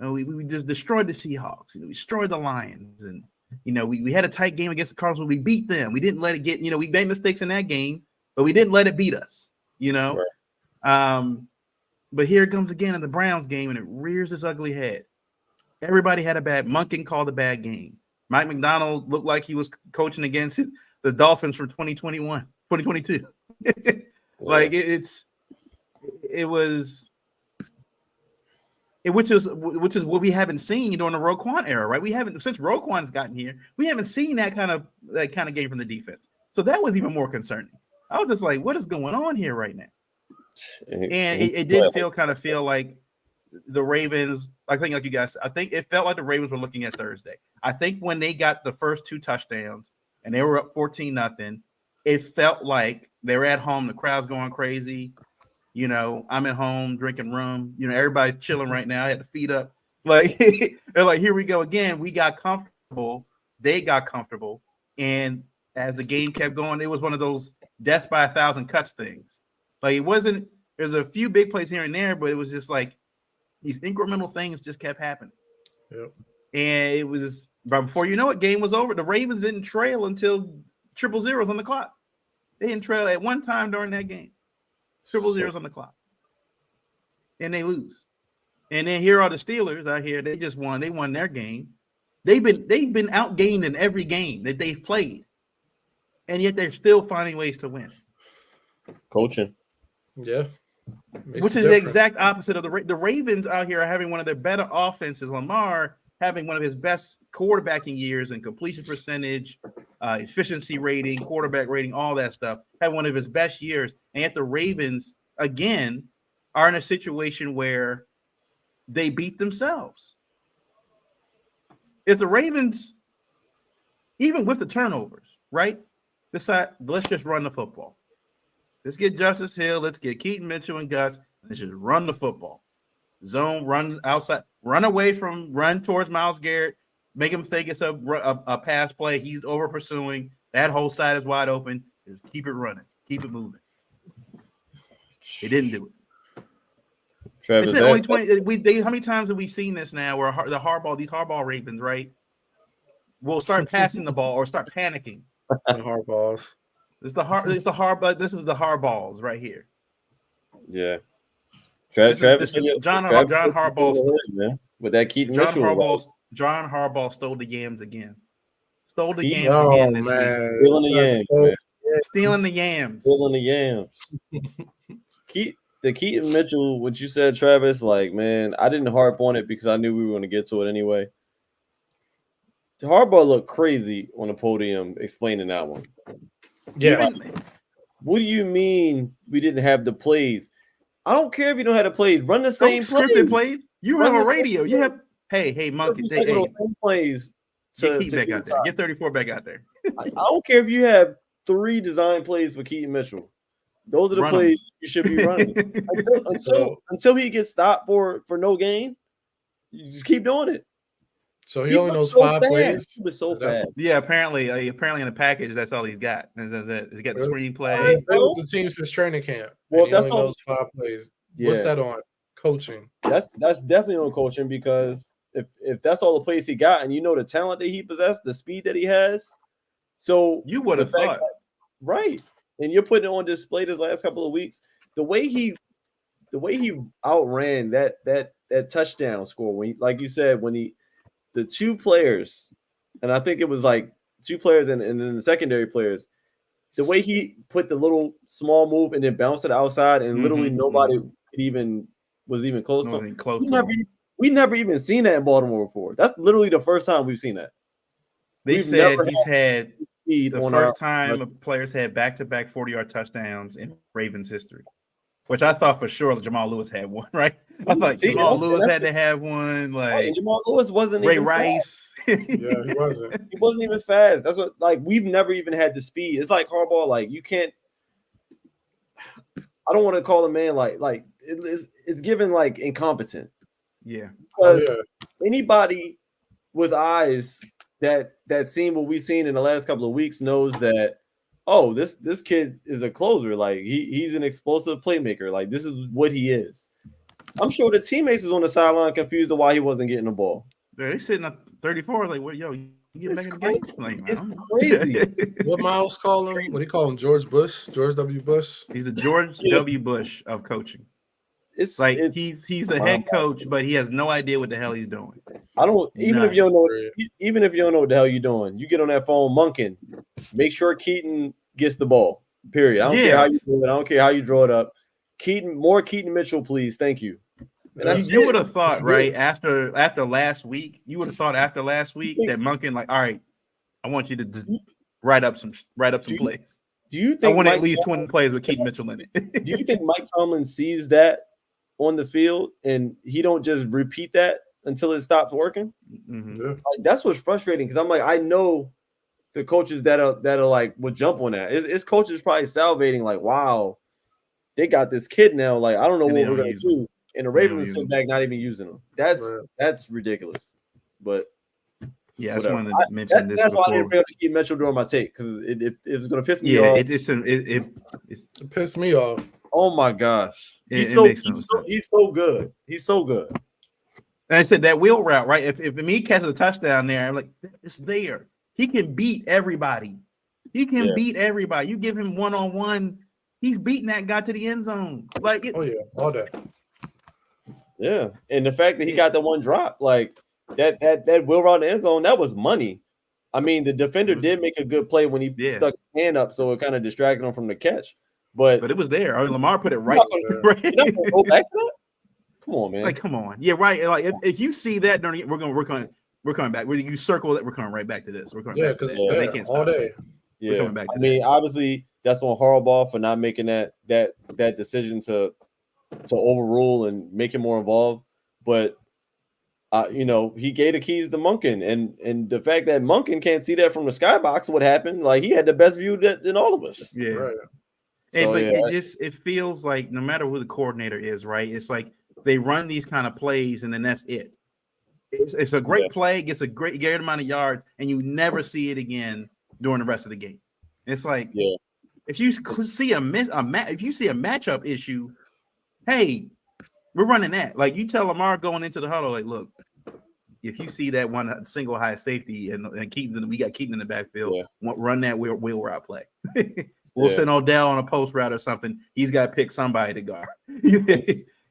You know, we just destroyed the Seahawks, we destroyed the Lions, and we had a tight game against the Cardinals, but we beat them. We didn't let it get, we made mistakes in that game, but we didn't let it beat us. Right. But here it comes again in the Browns game, and it rears its ugly head. Everybody had Monken called a bad game. Mike McDonald looked like he was coaching against the Dolphins from 2022. Like, which is what we haven't seen during the Roquan era, right? We haven't, since Roquan's gotten here, we haven't seen that kind of game from the defense. So that was even more concerning. I was just like, what is going on here right now? And it did feel like the Ravens, I think, like you guys, I think it felt like the Ravens were looking at Thursday. I think when they got the first 2 touchdowns and they were up 14-0, it felt like they were at home. The crowd's going crazy. I'm at home drinking rum. Everybody's chilling right now. I had the feet up. Like, they're like, here we go again. We got comfortable. They got comfortable. And as the game kept going, it was one of those death by 1,000 cuts things. Like it wasn't. There's a few big plays here and there, but it was just like these incremental things just kept happening. Yep. And it was, but before you know it, game was over. The Ravens didn't trail until triple zeros on the clock. They didn't trail at one time during that game. Triple zeros on the clock. And they lose. And then here are the Steelers out here. They just won. They won their game. They've been outgained in every game that they've played. And yet they're still finding ways to win. Coaching. Yeah. Which is the exact opposite of the Ravens out here are having one of their better offenses. Lamar having one of his best quarterbacking years in completion percentage, efficiency rating, quarterback rating, all that stuff. Having one of his best years. And yet the Ravens, again, are in a situation where they beat themselves. If the Ravens, even with the turnovers, right, decide, let's just run the football. Let's get Justice Hill. Let's get Keaton Mitchell and Gus. Let's just run the football. Zone, run outside, run towards Myles Garrett, make him think it's a pass play. He's over pursuing. That whole side is wide open. Just keep it running. Keep it moving. They didn't do it. Travis, It's only 20. How many times have we seen this now where these hardball Ravens, right, will start passing the ball or start panicking? The hardballs. This is the hardballs right here. Yeah. This Travis, is John Harbaugh, man, with that Keaton Mitchell. John Harbaugh stole the yams again. Stole the Keaton, yams again this week. Stealing the yams, man. Stealing the yams. Stealing the yams. The Keaton Mitchell, what you said, Travis, like, man, I didn't harp on it because I knew we were going to get to it anyway. Harbaugh looked crazy on the podium explaining that one. Yeah. What do you mean we didn't have the plays? I don't care if you don't have the plays. Run the same scripted plays. You have a radio. You have hey monkey. Hey, plays. Get Keaton back out there. Get 34 back out there. I don't care if you have 3 design plays for Keaton Mitchell. Those are the plays you should be running until he gets stopped for no gain. You just keep doing it. So he only knows 5 plays. He was so fast. Yeah, apparently in the package, that's all he's got. That's it. He's got the screenplay. He's been with the team since training camp. Well, that's all. Knows 5 plays. Yeah. What's that on? Coaching. That's definitely on coaching because if that's all the plays he got, and you know the talent that he possessed, the speed that he has, so you would have thought, right? And you're putting it on display this last couple of weeks. The way he outran that touchdown score when, like you said, when the 2 players, and I think it was like 2 players and then the secondary players, the way he put the little small move and then bounced it outside and literally nobody was even close to him. We never even seen that in Baltimore before. That's literally the first time we've seen that. They said he's had the first time players had back-to-back 40-yard touchdowns in Ravens history, which I thought for sure Jamal Lewis had one, right? I thought Jamal Lewis had to have one. Like Jamal Lewis wasn't Ray even Rice. Yeah, he wasn't. He wasn't even fast. That's what, like, we've never even had the speed. It's like Harbaugh. Like, you can't. I don't want to call a man like it's given like incompetent. Yeah. Because anybody with eyes that seen what we've seen in the last couple of weeks knows that, oh, this kid is a closer. Like he's an explosive playmaker. Like this is what he is. I'm sure the teammates was on the sideline confused of why he wasn't getting the ball. Yeah, they sitting at 34, like, what, yo, you get back in the game? Like, it's crazy. What Miles call him? What do you call him? George W. Bush? He's a George W. Bush of coaching. He's a head coach, but he has no idea what the hell he's doing. Even if you don't know what the hell you're doing, you get on that phone monking. Make sure Keaton gets the ball. Period. I don't care how you do it. I don't care how you draw it up. More Keaton Mitchell, please. Thank you. You would have thought, right, after last week, that Monken, like, all right, I want you to just write up some plays. Do you think I want at least 20 plays with Keaton Mitchell in it? Do you think Mike Tomlin sees that on the field and he don't just repeat that until it stops working? Mm-hmm. Like, that's what's frustrating because I'm like, I know the coaches that are like would jump on that. It's coaches probably salivating like, wow, they got this kid now. Like, I don't know what we're gonna do. And the Ravens sit back not even using them. That's ridiculous. But Yeah, I just whatever. wanted to mention this That's why I didn't before. be able to keep Mitchell during my take because it was going to piss me Yeah, off. it's It pissed me off. Oh my gosh, it makes no sense. He's so good. He's so good. And I said that wheel route, right? If me catches a touchdown there, I'm like, it's there. He can beat everybody. He can beat everybody. You give him one-on-one, he's beating that guy to the end zone. Like, Oh yeah, all day. Yeah, and the fact that he got the one drop, like that wheel route in the end zone, that was money. I mean, the defender did make a good play when he stuck his hand up, so it kind of distracted him from the catch. But it was there. I mean, Lamar put it right. You're not gonna go back to that? Come on, man. Like, come on. Yeah, right. Like, if you see that during, we're coming back. You circle that, we're coming right back to this. We're coming back to this. They can't stop all day. Yeah, we're coming back to I mean, obviously, that's on Harbaugh for not making that decision to overrule and make him more involved. But he gave the keys to Monken, and the fact that Monken can't see that from the skybox, what happened? Like, he had the best view than all of us. Yeah. Right. It feels like no matter who the coordinator is, right? It's like they run these kind of plays and then that's it. It's a great play, gets a great amount of yards, and you never see it again during the rest of the game. It's like, if you see a matchup issue, hey, we're running that. Like, you tell Lamar going into the huddle, like, look, if you see that one single high safety and we got Keaton in the backfield, run that wheel route play. We'll send Odell on a post route or something. He's got to pick somebody to guard.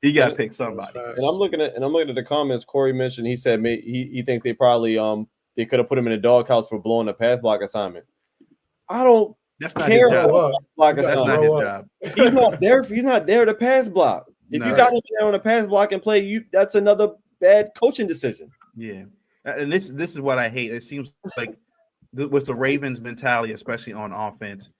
He got to pick somebody. And I'm looking at the comments. Corey mentioned, he said he thinks they probably they could have put him in a doghouse for blowing a pass block assignment. I don't That's not care his job. That's not his job. He's not there. He's not there to pass block. If you got him there on a pass block and play, that's another bad coaching decision. Yeah, and this is what I hate. It seems like with the Ravens mentality, especially on offense,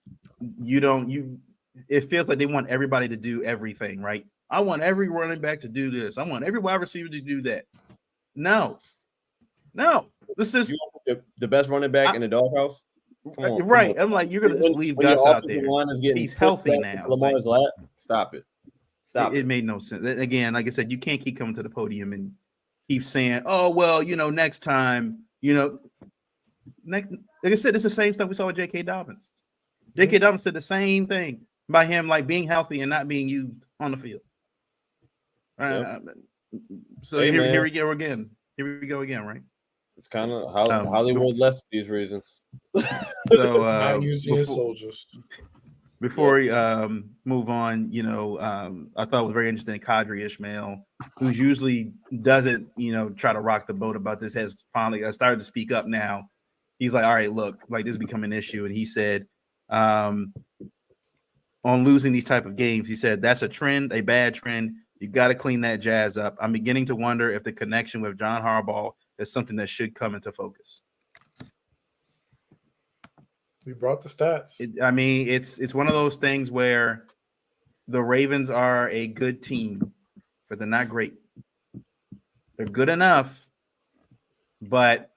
it feels like they want everybody to do everything, right? I want every running back to do this. I want every wide receiver to do that. No. This is the best running back in the doghouse. Right. I'm like, you're gonna just leave Gus out there. He's healthy now. Lamar's lap. Stop it. It made no sense. Again, like I said, you can't keep coming to the podium and keep saying, "Oh well, next time." Like I said, it's the same stuff we saw with J.K. Dobbins. J.K. Dobbins said the same thing by him, like being healthy and not being used on the field. So here we go again. Here we go again, right? It's kind of how Hollywood left these reasons. So not using his soldiers. Before we move on, I thought it was very interesting. Kadri Ishmael, who's usually doesn't, try to rock the boat about this, has finally started to speak up now. He's like, all right, look, like this has become an issue. And he said, on losing these type of games, he said, that's a trend, a bad trend. You got to clean that jazz up. I'm beginning to wonder if the connection with John Harbaugh is something that should come into focus. We brought the stats. It's one of those things where the Ravens are a good team, but they're not great. They're good enough, but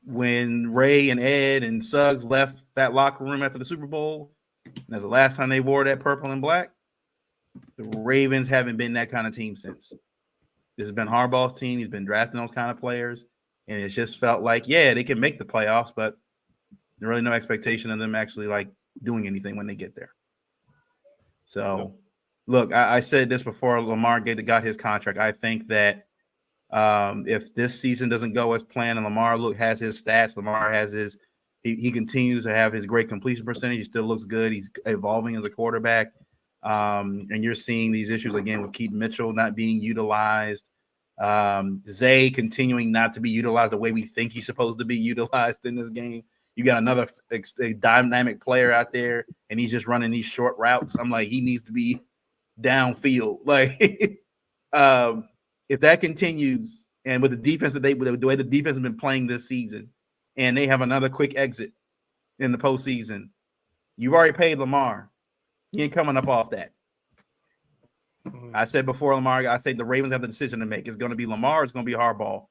when Ray and Ed and Suggs left that locker room after the Super Bowl, and that's the last time they wore that purple and black, the Ravens haven't been that kind of team since. This has been Harbaugh's team. He's been drafting those kind of players, and it's just felt like, they can make the playoffs, but there's really no expectation of them actually like doing anything when they get there. So, look, I said this before Lamar got his contract. I think that if this season doesn't go as planned and Lamar has his stats, Lamar has he continues to have his great completion percentage. He still looks good. He's evolving as a quarterback. And you're seeing these issues again with Keaton Mitchell not being utilized. Zay continuing not to be utilized the way we think he's supposed to be utilized in this game. You got another a dynamic player out there, and he's just running these short routes. I'm like, he needs to be downfield. Like, if that continues, and with the defense with the way the defense has been playing this season, and they have another quick exit in the postseason, you've already paid Lamar. He ain't coming up off that. I said before Lamar, I said the Ravens have the decision to make. It's going to be Lamar. It's going to be Harbaugh.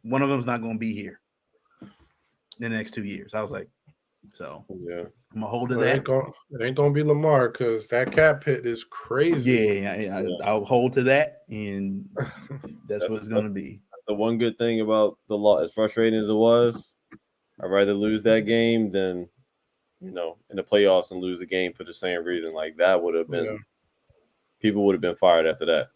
One of them is not going to be here in the next 2 years. I was like, I'm going to hold to that. It ain't going to be Lamar because that cap hit is crazy. Yeah, I'll hold to that, and that's what it's going to be. the one good thing about the law, as frustrating as it was, I'd rather lose that game than, in the playoffs and lose a game for the same reason. Like that would have been, people would have been fired after that.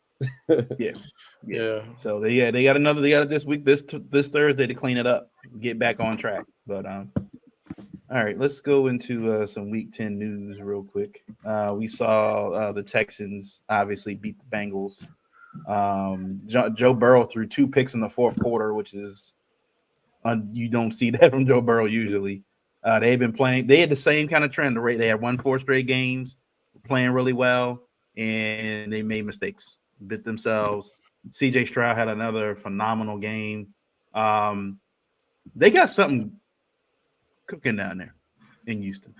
Yeah. So they got it this week, this Thursday to clean it up, get back on track. But all right, let's go into some Week 10 news real quick. We saw the Texans obviously beat the Bengals. Joe Burrow threw 2 picks in the fourth quarter, which is you don't see that from Joe Burrow usually. They've been playing. They had the same kind of trend. They had won 4 straight games, playing really well, and they made mistakes, bit themselves. C.J. Stroud had another phenomenal game. They got something cooking down there in Houston.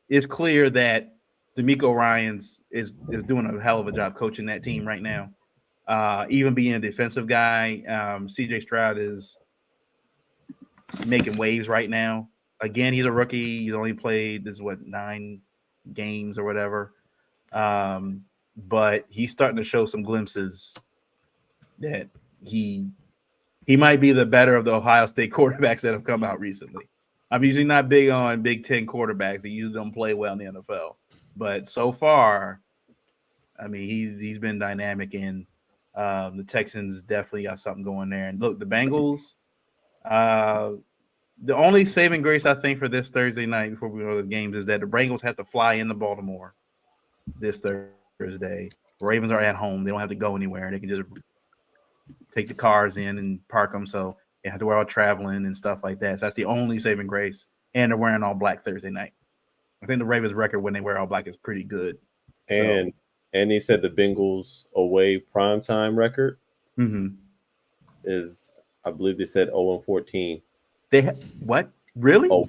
It's clear that D'Amico Ryans is doing a hell of a job coaching that team right now. Even being a defensive guy, CJ Stroud is making waves right now. Again, he's a rookie. He's only played 9 games or whatever. But he's starting to show some glimpses that he might be the better of the Ohio State quarterbacks that have come out recently. I'm usually not big on Big Ten quarterbacks. They usually don't play well in the NFL. But so far, I mean, he's been dynamic, and the Texans definitely got something going there. And look, the Bengals, the only saving grace I think for this Thursday night before we go to the games is that the Bengals have to fly into Baltimore this Thursday. The Ravens are at home. They don't have to go anywhere. They can just take the cars in and park them, so they have to wear all traveling and stuff like that. So that's the only saving grace. And they're wearing all black Thursday night. I think the Ravens' record when they wear all black is pretty good. And he said the Bengals away primetime record is, I believe they said 0-14. What? Really? Oh,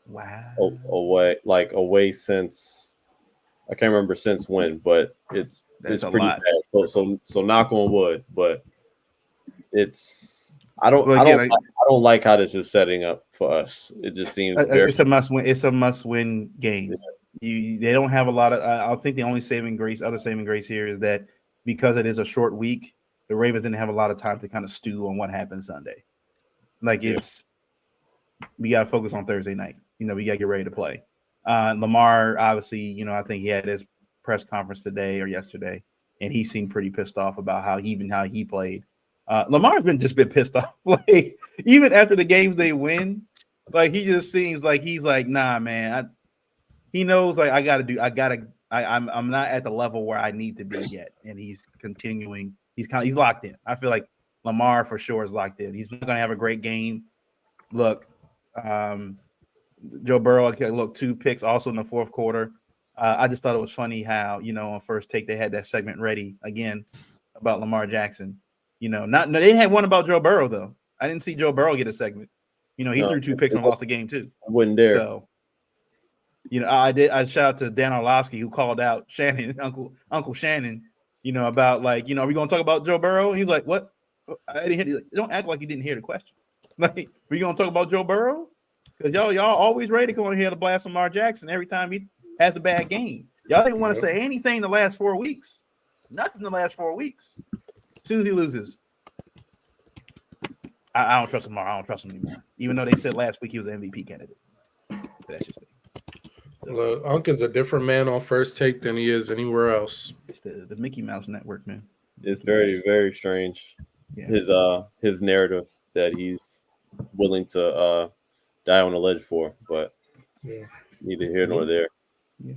wow. Away since, I can't remember since when, but it's pretty bad. So knock on wood, but I don't like how this is setting up for us. It just seems it's a must win. It's a must win game. Yeah. They don't have a lot of. I think the only other saving grace here is that because it is a short week, the Ravens didn't have a lot of time to kind of stew on what happened Sunday. We got to focus on Thursday night. We got to get ready to play. Lamar, obviously, I think he had his press conference today or yesterday, and he seemed pretty pissed off about how he played. Lamar's been pissed off. Like, even after the games they win, like, he just seems like he's like, nah, man. He knows, like, I'm not at the level where I need to be yet, and he's continuing. He's locked in. I feel like Lamar for sure is locked in. He's not going to have a great game. Look, Joe Burrow, 2 picks also in the fourth quarter. I just thought it was funny how, on First Take they had that segment ready again about Lamar Jackson. They didn't have one about Joe Burrow though. I didn't see Joe Burrow get a segment. He threw 2 picks and lost the game too. I wouldn't dare. So, I shout out to Dan Orlovsky who called out Shannon, Uncle Shannon, about are we going to talk about Joe Burrow? And he's like, what? I didn't hear. Don't act like you didn't hear the question. Like, we going to talk about Joe Burrow? Because y'all always ready to come on here to blast Lamar Jackson every time he has a bad game. Y'all didn't want to say anything the last 4 weeks. Nothing the last 4 weeks. As soon as he loses, I don't trust Lamar. I don't trust him anymore. Even though they said last week he was an MVP candidate. But that's just me. Look, Unc is a different man on First Take than he is anywhere else. It's the Mickey Mouse Network, man. It's very, very strange. Yeah. His narrative that he's willing to die on a ledge for, but neither here nor there. Yeah.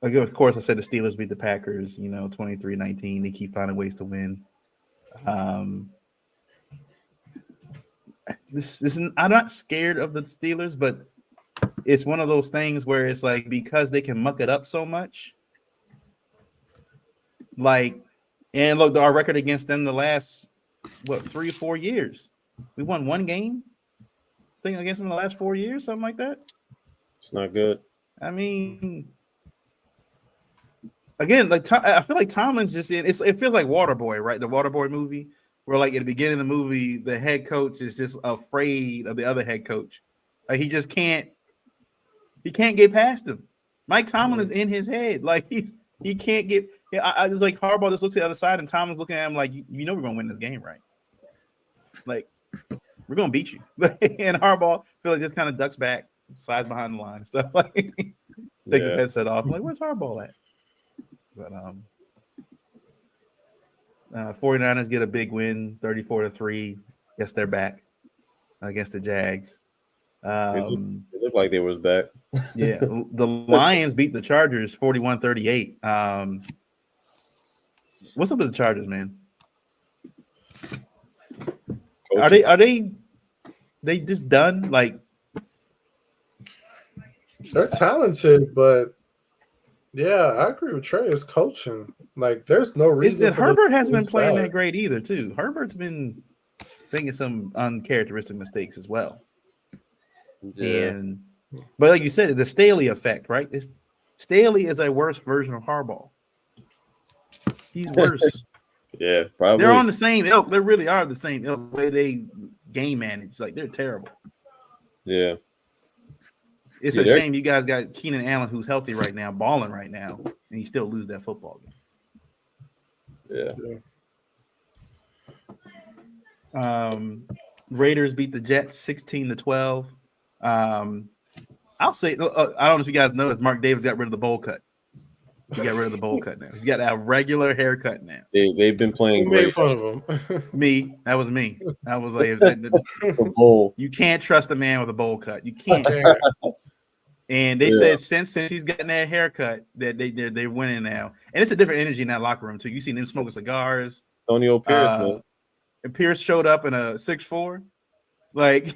Of course, I said the Steelers beat the Packers, 23-19. They keep finding ways to win. I'm not scared of the Steelers, but it's one of those things where it's like, because they can muck it up so much. Like, and look, our record against them the last 3 or 4 years, we won 1 game. I think against them the last 4 years, something like that. It's not good. I mean, again, like, I feel like Tomlin's just in. It feels like Waterboy, right? The Waterboy movie, where like at the beginning of the movie, the head coach is just afraid of the other head coach. Like, he just can't. He can't get past him. Mike Tomlin is in his head. Like, he can't get. Yeah, I just like Harbaugh just looks to the other side, and Tom is looking at him like, you know, we're gonna win this game, right? Like, we're gonna beat you. And Harbaugh feel like just kind of ducks back, slides behind the line and stuff. Like, takes his headset off. I'm like, where's Harbaugh at? But 49ers get a big win, 34-3. Guess they're back against the Jags. It looked like they was back. Yeah, the Lions beat the Chargers 41-38. What's up with the Chargers, man? Coaching. Are they just done? Like, They're talented, but yeah, I agree with Trey. It's coaching. Like, there's no reason. Herbert hasn't been playing that great either, too. Herbert's been making some uncharacteristic mistakes as well. Yeah. But like you said, it's a Staley effect, right? Staley is a worse version of Harbaugh. He's worse. Yeah, probably. They're on the same ilk. They really are the same ilk. The way they game manage, like they're terrible. Yeah. It's a shame you guys got Keenan Allen, who's healthy right now, balling right now, and you still lose that football game. Yeah. Raiders beat the Jets 16-12. I'll say, I don't know if you guys noticed, Mark Davis got rid of the bowl cut. He got rid of the bowl cut now. He's got a regular haircut now. They've been playing great. Made fun of him. Me. That was me. That was like, the bowl. You can't trust a man with a bowl cut. You can't. And they said since he's gotten that haircut that they're winning now. And it's a different energy in that locker room too. You see them smoking cigars. Antonio Pierce, man. And Pierce showed up in a 6'4". Like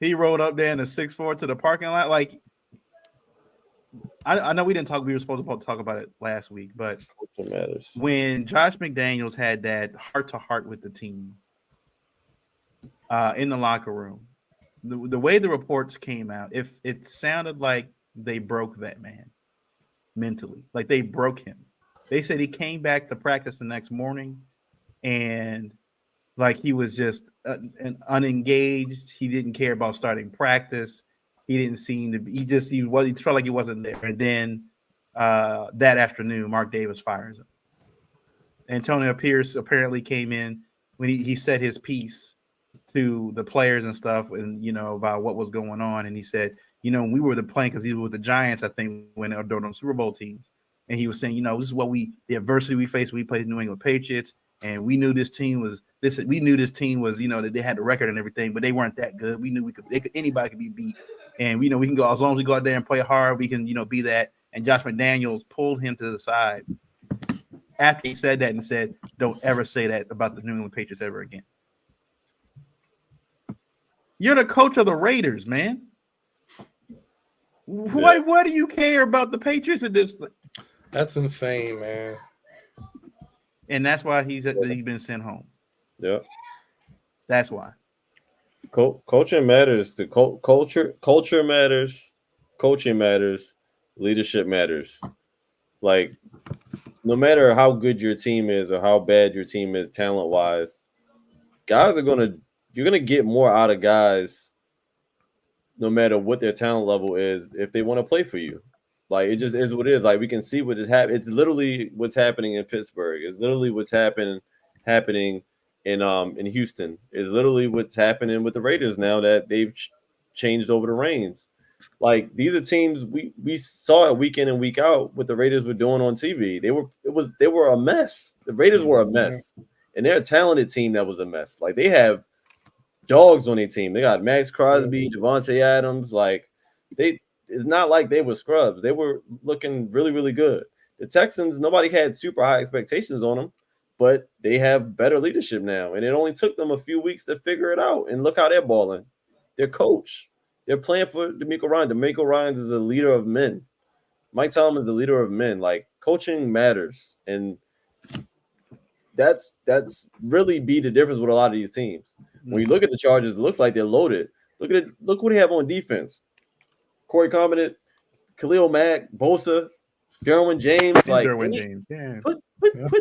he rolled up there in a 6'4" to the parking lot. Like, I know we were supposed to talk about it last week, but when Josh McDaniels had that heart-to-heart with the team in the locker room, the way the reports came out, if it sounded like they broke that man mentally, like they broke him. They said he came back to practice the next morning and like he was just unengaged. He didn't care about starting practice. He didn't seem to be. He felt like he wasn't there. And then that afternoon, Mark Davis fires him. Antonio Pierce apparently came in when he said his piece to the players and stuff, and about what was going on. And he said, we were playing because he was with the Giants, I think, when they were doing Super Bowl teams. And he was saying, this is what the adversity we faced. We played New England Patriots, and we knew this team was this. We knew this team was, that they had the record and everything, but they weren't that good. We knew anybody could be beat. And we can go, as long as we go out there and play hard, we can, be that. And Josh McDaniels pulled him to the side after he said that and said, don't ever say that about the New England Patriots ever again. You're the coach of the Raiders, man. What do you care about the Patriots at this point? That's insane, man. And that's why he's been sent home. Yeah. That's why. Coaching matters. Culture matters. Coaching matters. Leadership matters. Like, no matter how good your team is or how bad your team is talent-wise, you're gonna get more out of guys no matter what their talent level is if they want to play for you. Like, it just is what it is. Like, we can see what is happening. It's literally what's happening in Pittsburgh. It's literally what's happening in Houston. Is literally what's happening with the Raiders now that they've changed over the reins. Like, these are teams we saw it week in and week out what the Raiders were doing on TV. They were a mess. The Raiders were a mess, and they're a talented team that was a mess. Like, they have dogs on their team. They got Max Crosby, Devontae Adams. Like, it's not like they were scrubs. They were looking really, really good. The Texans, nobody had super high expectations on them, but they have better leadership now. And it only took them a few weeks to figure it out. And look how they're balling. Their coach. They're playing for D'Amico Ryan. D'Amico Ryan is a leader of men. Mike Tomlin is a leader of men. Like, coaching matters. And that's really be the difference with a lot of these teams. When you look at the Chargers, it looks like they're loaded. Look what they have on defense. Corey Covenant, Khalil Mack, Bosa, Derwin James. James. Yeah. Put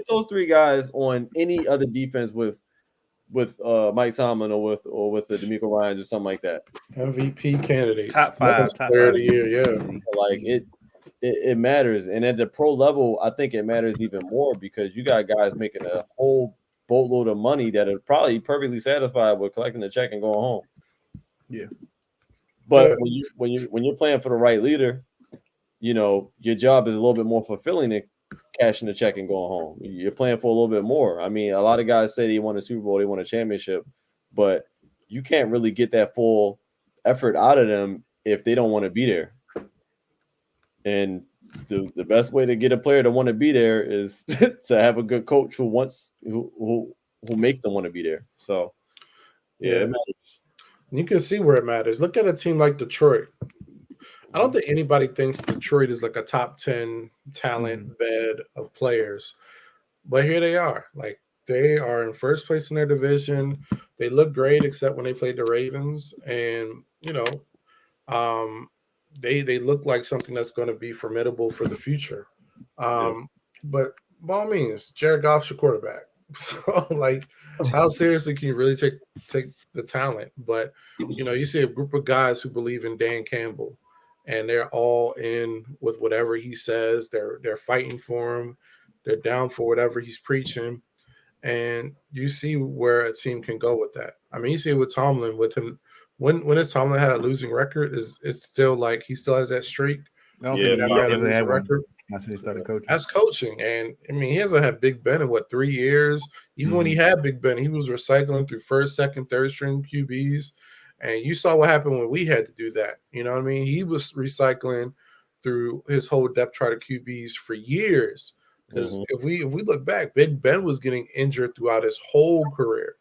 those three guys on any other defense with Mike Tomlin or with the D'Amico Ryans or something like that. MVP candidate. Top five player of the year, yeah. Like, it matters. And at the pro level, I think it matters even more because you got guys making a whole boatload of money that are probably perfectly satisfied with collecting the check and going home. Yeah. But when you're playing for the right leader, you know, your job is a little bit more fulfilling than cashing the check and going home. You're playing for a little bit more. I mean, a lot of guys say they won a Super Bowl, they won a championship, but you can't really get that full effort out of them if they don't want to be there. And the best way to get a player to want to be there is to have a good coach who makes them want to be there. So yeah, it matters. You can see where it matters. Look at a team like Detroit. I don't think anybody thinks Detroit is like a top 10 talent bed of players, but here they are. Like they are in first place in their division. They look great, except when they played the Ravens, and you know, they look like something that's going to be formidable for the future. But by all means, Jared Goff's your quarterback. So like, how seriously can you really take the talent? But you know, you see a group of guys who believe in Dan Campbell, and they're all in with whatever he says. They're fighting for him. They're down for whatever he's preaching. And you see where a team can go with that. I mean, you see it with Tomlin. With him, when his Tomlin had a losing record, it's still like he still has that streak. I don't Yeah, think Never he had a hasn't losing had one record. since he started coaching. That's coaching. And I mean, he hasn't had Big Ben in what 3 years. Even when he had Big Ben, he was recycling through first, second, third string QBs. And you saw what happened when we had to do that. You know what I mean? He was recycling through his whole depth chart of QBs for years. Because if we look back, Big Ben was getting injured throughout his whole career,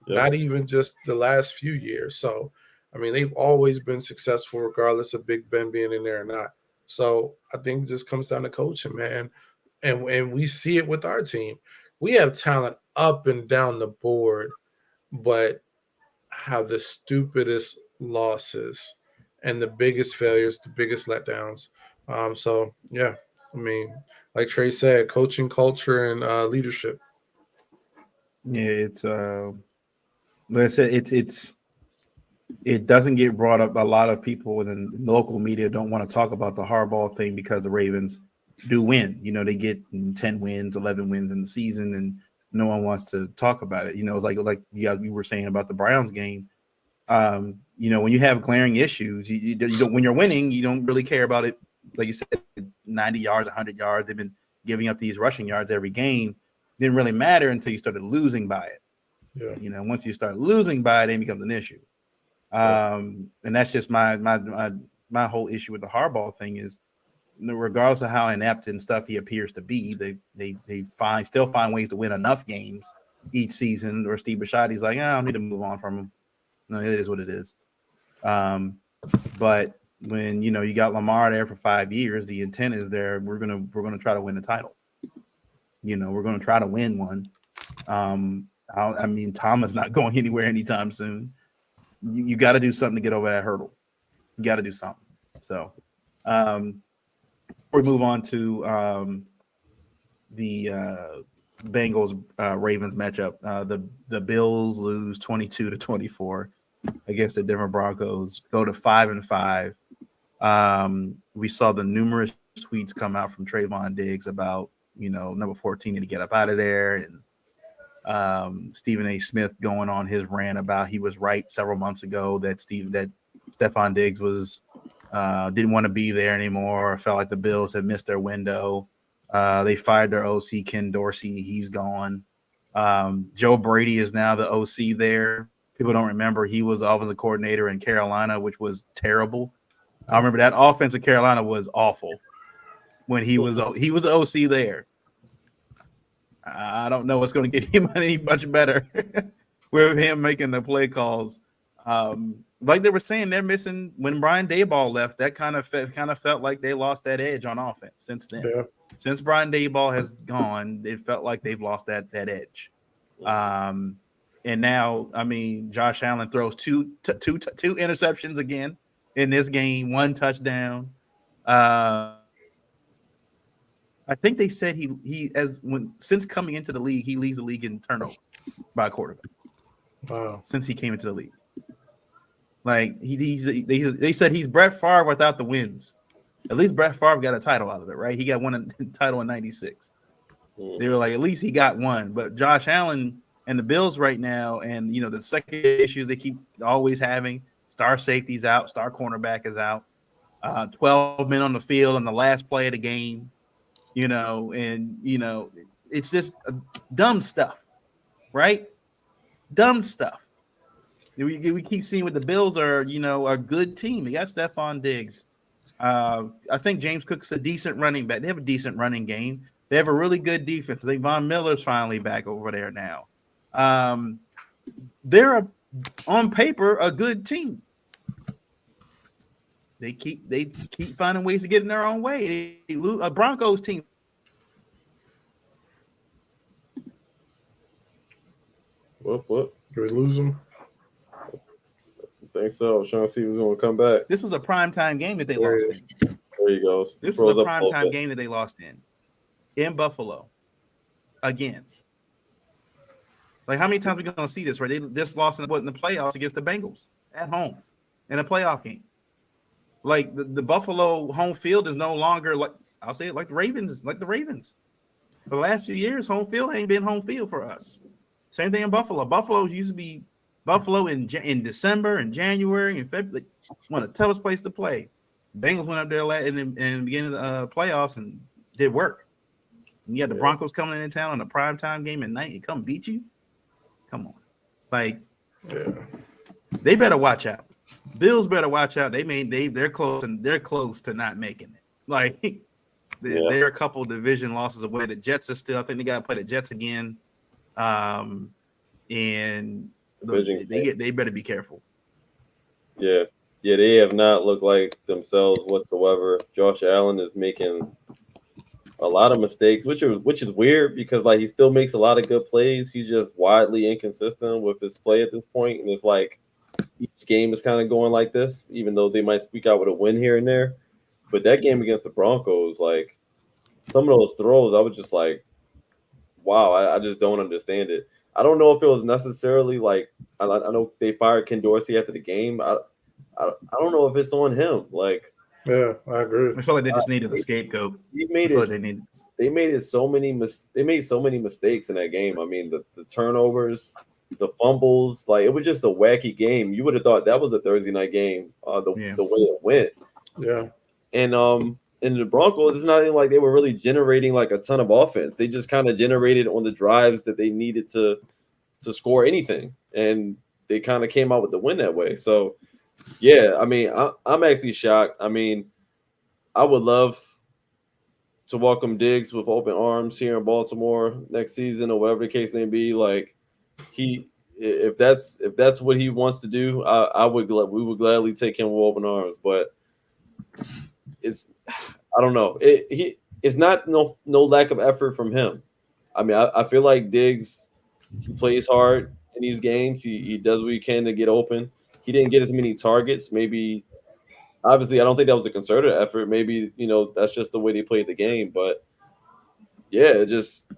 not even just the last few years. So, I mean, they've always been successful regardless of Big Ben being in there or not. So I think it just comes down to coaching, man. And we see it with our team. We have talent up and down the board, but have the stupidest losses and the biggest failures, the biggest letdowns. So yeah, I mean, like Trey said, coaching culture and leadership. Yeah, it's like I said, it doesn't get brought up. A lot of people in the local media don't want to talk about the Harbaugh thing because the Ravens do win. You know, they get 10 wins, 11 wins in the season, and no one wants to talk about it. You know, it's like we were saying about the Browns game. You know, when you have glaring issues, you don't, when you're winning, you don't really care about it. Like you said, 90 yards, 100 yards. They've been giving up these rushing yards every game. Didn't really matter until you started losing by it. Yeah. You know, once you start losing by it, it becomes an issue. And that's just my whole issue with the Harbaugh thing is, regardless of how inept and stuff he appears to be, they still find ways to win enough games each season. Or Steve Bisciotti's like, I don't need to move on from him. No, it is what it is. But when you got Lamar there for 5 years, the intent is there. We're gonna try to win the title. We're gonna try to win one. I mean, Thomas not going anywhere anytime soon. You got to do something to get over that hurdle. You got to do something. So, before we move on to the Bengals Ravens matchup, the Bills lose 22-24 against the Denver Broncos. Go to 5-5. We saw the numerous tweets come out from Trayvon Diggs about number 14 to get up out of there, and Stephen A. Smith going on his rant about he was right several months ago that Stephon Diggs was didn't want to be there anymore. Felt like the Bills had missed their window. They fired their OC Ken Dorsey. He's gone. Joe Brady is now the OC there. People don't remember he was offensive coordinator in Carolina, which was terrible. I remember that offense in Carolina was awful when he was the OC there. I don't know what's going to get him any much better with him making the play calls. Like they were saying, they're missing when Brian Daboll left. That kind of felt like they lost that edge on offense since then. Yeah. Since Brian Daboll has gone, it felt like they've lost that edge. And now, I mean, Josh Allen throws two interceptions again in this game, 1 touchdown. I think they said since coming into the league, he leads the league in turnover by a quarterback. Wow. Since he came into the league, like they said he's Brett Favre without the wins. At least Brett Favre got a title out of it, right? He got one title in '96. They were like, at least he got one. But Josh Allen and the Bills right now, and the second issues they keep always having, star safety's out, star cornerback is out, 12 men on the field on the last play of the game, and it's just dumb stuff, right? Dumb stuff. We keep seeing what the Bills are, a good team. They got Stephon Diggs. I think James Cook's a decent running back. They have a decent running game. They have a really good defense. I think Von Miller's finally back over there now. They're on paper a good team. They keep finding ways to get in their own way. They lose a Broncos team. What? Did we lose them? I think so. I was trying to see who's going to come back. This was a primetime game that they lost in. There you go. This was a primetime game that they lost in Buffalo. Again. Like, how many times are we going to see this, right? They just lost in the playoffs against the Bengals at home in a playoff game. Like, the Buffalo home field is no longer, like, I'll say it like the Ravens. For the last few years, home field ain't been home field for us. Same thing in Buffalo. Buffalo used to be Buffalo in December and January and February. One of the toughest place to play. Bengals went up there in the beginning of the playoffs and did work. And you had the Broncos coming in town on a primetime game at night and come beat you. Come on. Like, they better watch out. Bills better watch out. They're close to not making it. Like, they're a couple division losses away. The Jets are still, I think they got to play the Jets again. And they better be careful. Yeah, they have not looked like themselves whatsoever. Josh Allen is making a lot of mistakes, which is weird because like he still makes a lot of good plays. He's just widely inconsistent with his play at this point, and it's like each game is kind of going like this, even though they might speak out with a win here and there. But that game against the Broncos, like some of those throws, I was just like, wow, I just don't understand it. I don't know if it was necessarily like I know they fired Ken Dorsey after the game. I don't know if it's on him. Like, yeah, I agree. I feel like they just needed a scapegoat. They made so many mistakes in that game. I mean, the turnovers, the fumbles, like it was just a wacky game. You would have thought that was a Thursday night game. The way it went. Yeah. And in the Broncos, it's not even like they were really generating like a ton of offense. They just kind of generated on the drives that they needed to score anything, and they kind of came out with the win that way. So, yeah, I mean, I'm actually shocked. I mean, I would love to welcome Diggs with open arms here in Baltimore next season or whatever the case may be. Like, if that's what he wants to do, we would gladly take him with open arms. But I don't know. It's not no lack of effort from him. I mean, I feel like Diggs, he plays hard in these games. He does what he can to get open. He didn't get as many targets. Maybe, obviously, I don't think that was a concerted effort. Maybe, that's just the way they played the game. But yeah, it just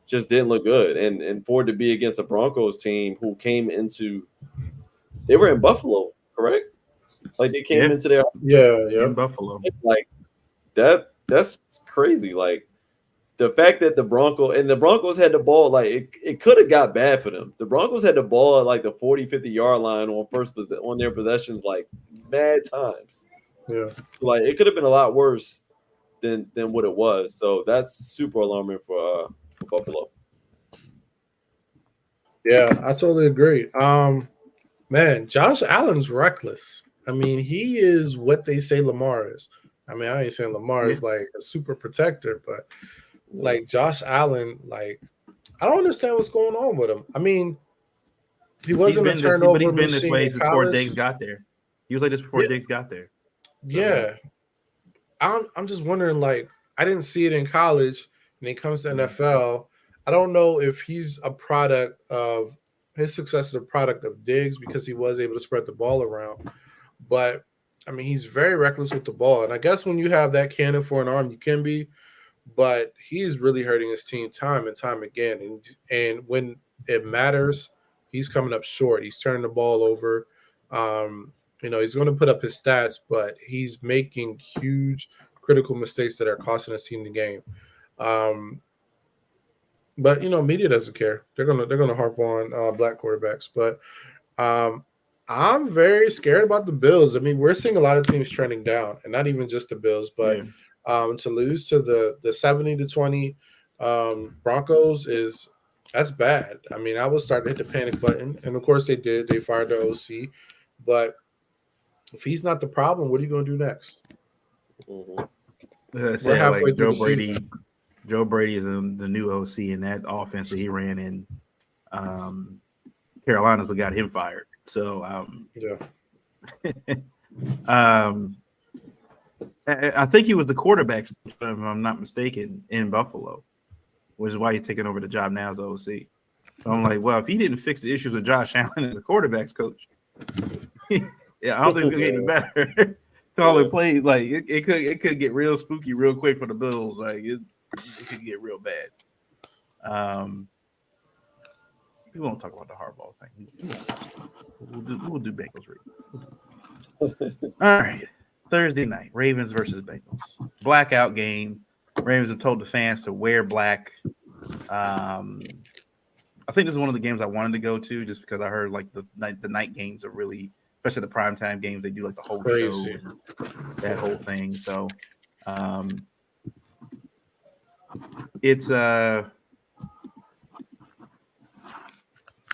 didn't look good. And for it to be against a Broncos team who they were in Buffalo, correct? Like they came into their in Buffalo. Like that's crazy. Like the fact that the Broncos had the ball, like it could have got bad for them. The Broncos had the ball at like the 40-50 yard line on their possessions like mad times. Yeah. Like it could have been a lot worse than what it was. So that's super alarming for Buffalo. Yeah, I totally agree. Man, Josh Allen's reckless. I mean, he is what they say Lamar is. I mean, I ain't saying Lamar is like a super protector, but like Josh Allen, like I don't understand what's going on with him. I mean, he wasn't a turnover but he's been this way before Diggs Diggs got there. He was like this before Diggs got there. So, yeah, I'm just wondering. Like, I didn't see it in college, and he comes to NFL. I don't know if he's a product of his success is a product of Diggs because he was able to spread the ball around. But I mean, he's very reckless with the ball, and I guess when you have that cannon for an arm, you can be. But he's really hurting his team time and time again, and when it matters, he's coming up short. He's turning the ball over. He's going to put up his stats, but he's making huge critical mistakes that are costing us team the game. But media doesn't care. They're gonna harp on black quarterbacks. But I'm very scared about the Bills. I mean, we're seeing a lot of teams trending down, and not even just the Bills, but to lose to the 70-20 Broncos that's bad. I mean, I was starting to hit the panic button, and of course they did. They fired the OC, but if he's not the problem, what are you going to do next? Mm-hmm. We're halfway like through the season. Joe Brady is the new OC in that offense that he ran in Carolina. We got him fired. So I think he was the quarterback, if I'm not mistaken, in Buffalo, which is why he's taking over the job now as OC. So I'm like, well, if he didn't fix the issues with Josh Allen as a quarterbacks coach, yeah, I don't think it's gonna get any better. Calling plays like it could get real spooky real quick for the Bills. Like it could get real bad. We won't talk about the Harbaugh thing. We'll do Bengals. All right, Thursday night, Ravens versus Bengals. Blackout game. Ravens have told the fans to wear black. I think this is one of the games I wanted to go to just because I heard like the night games are really, especially the primetime games, they do like the whole Crazy. show and that whole thing. So it's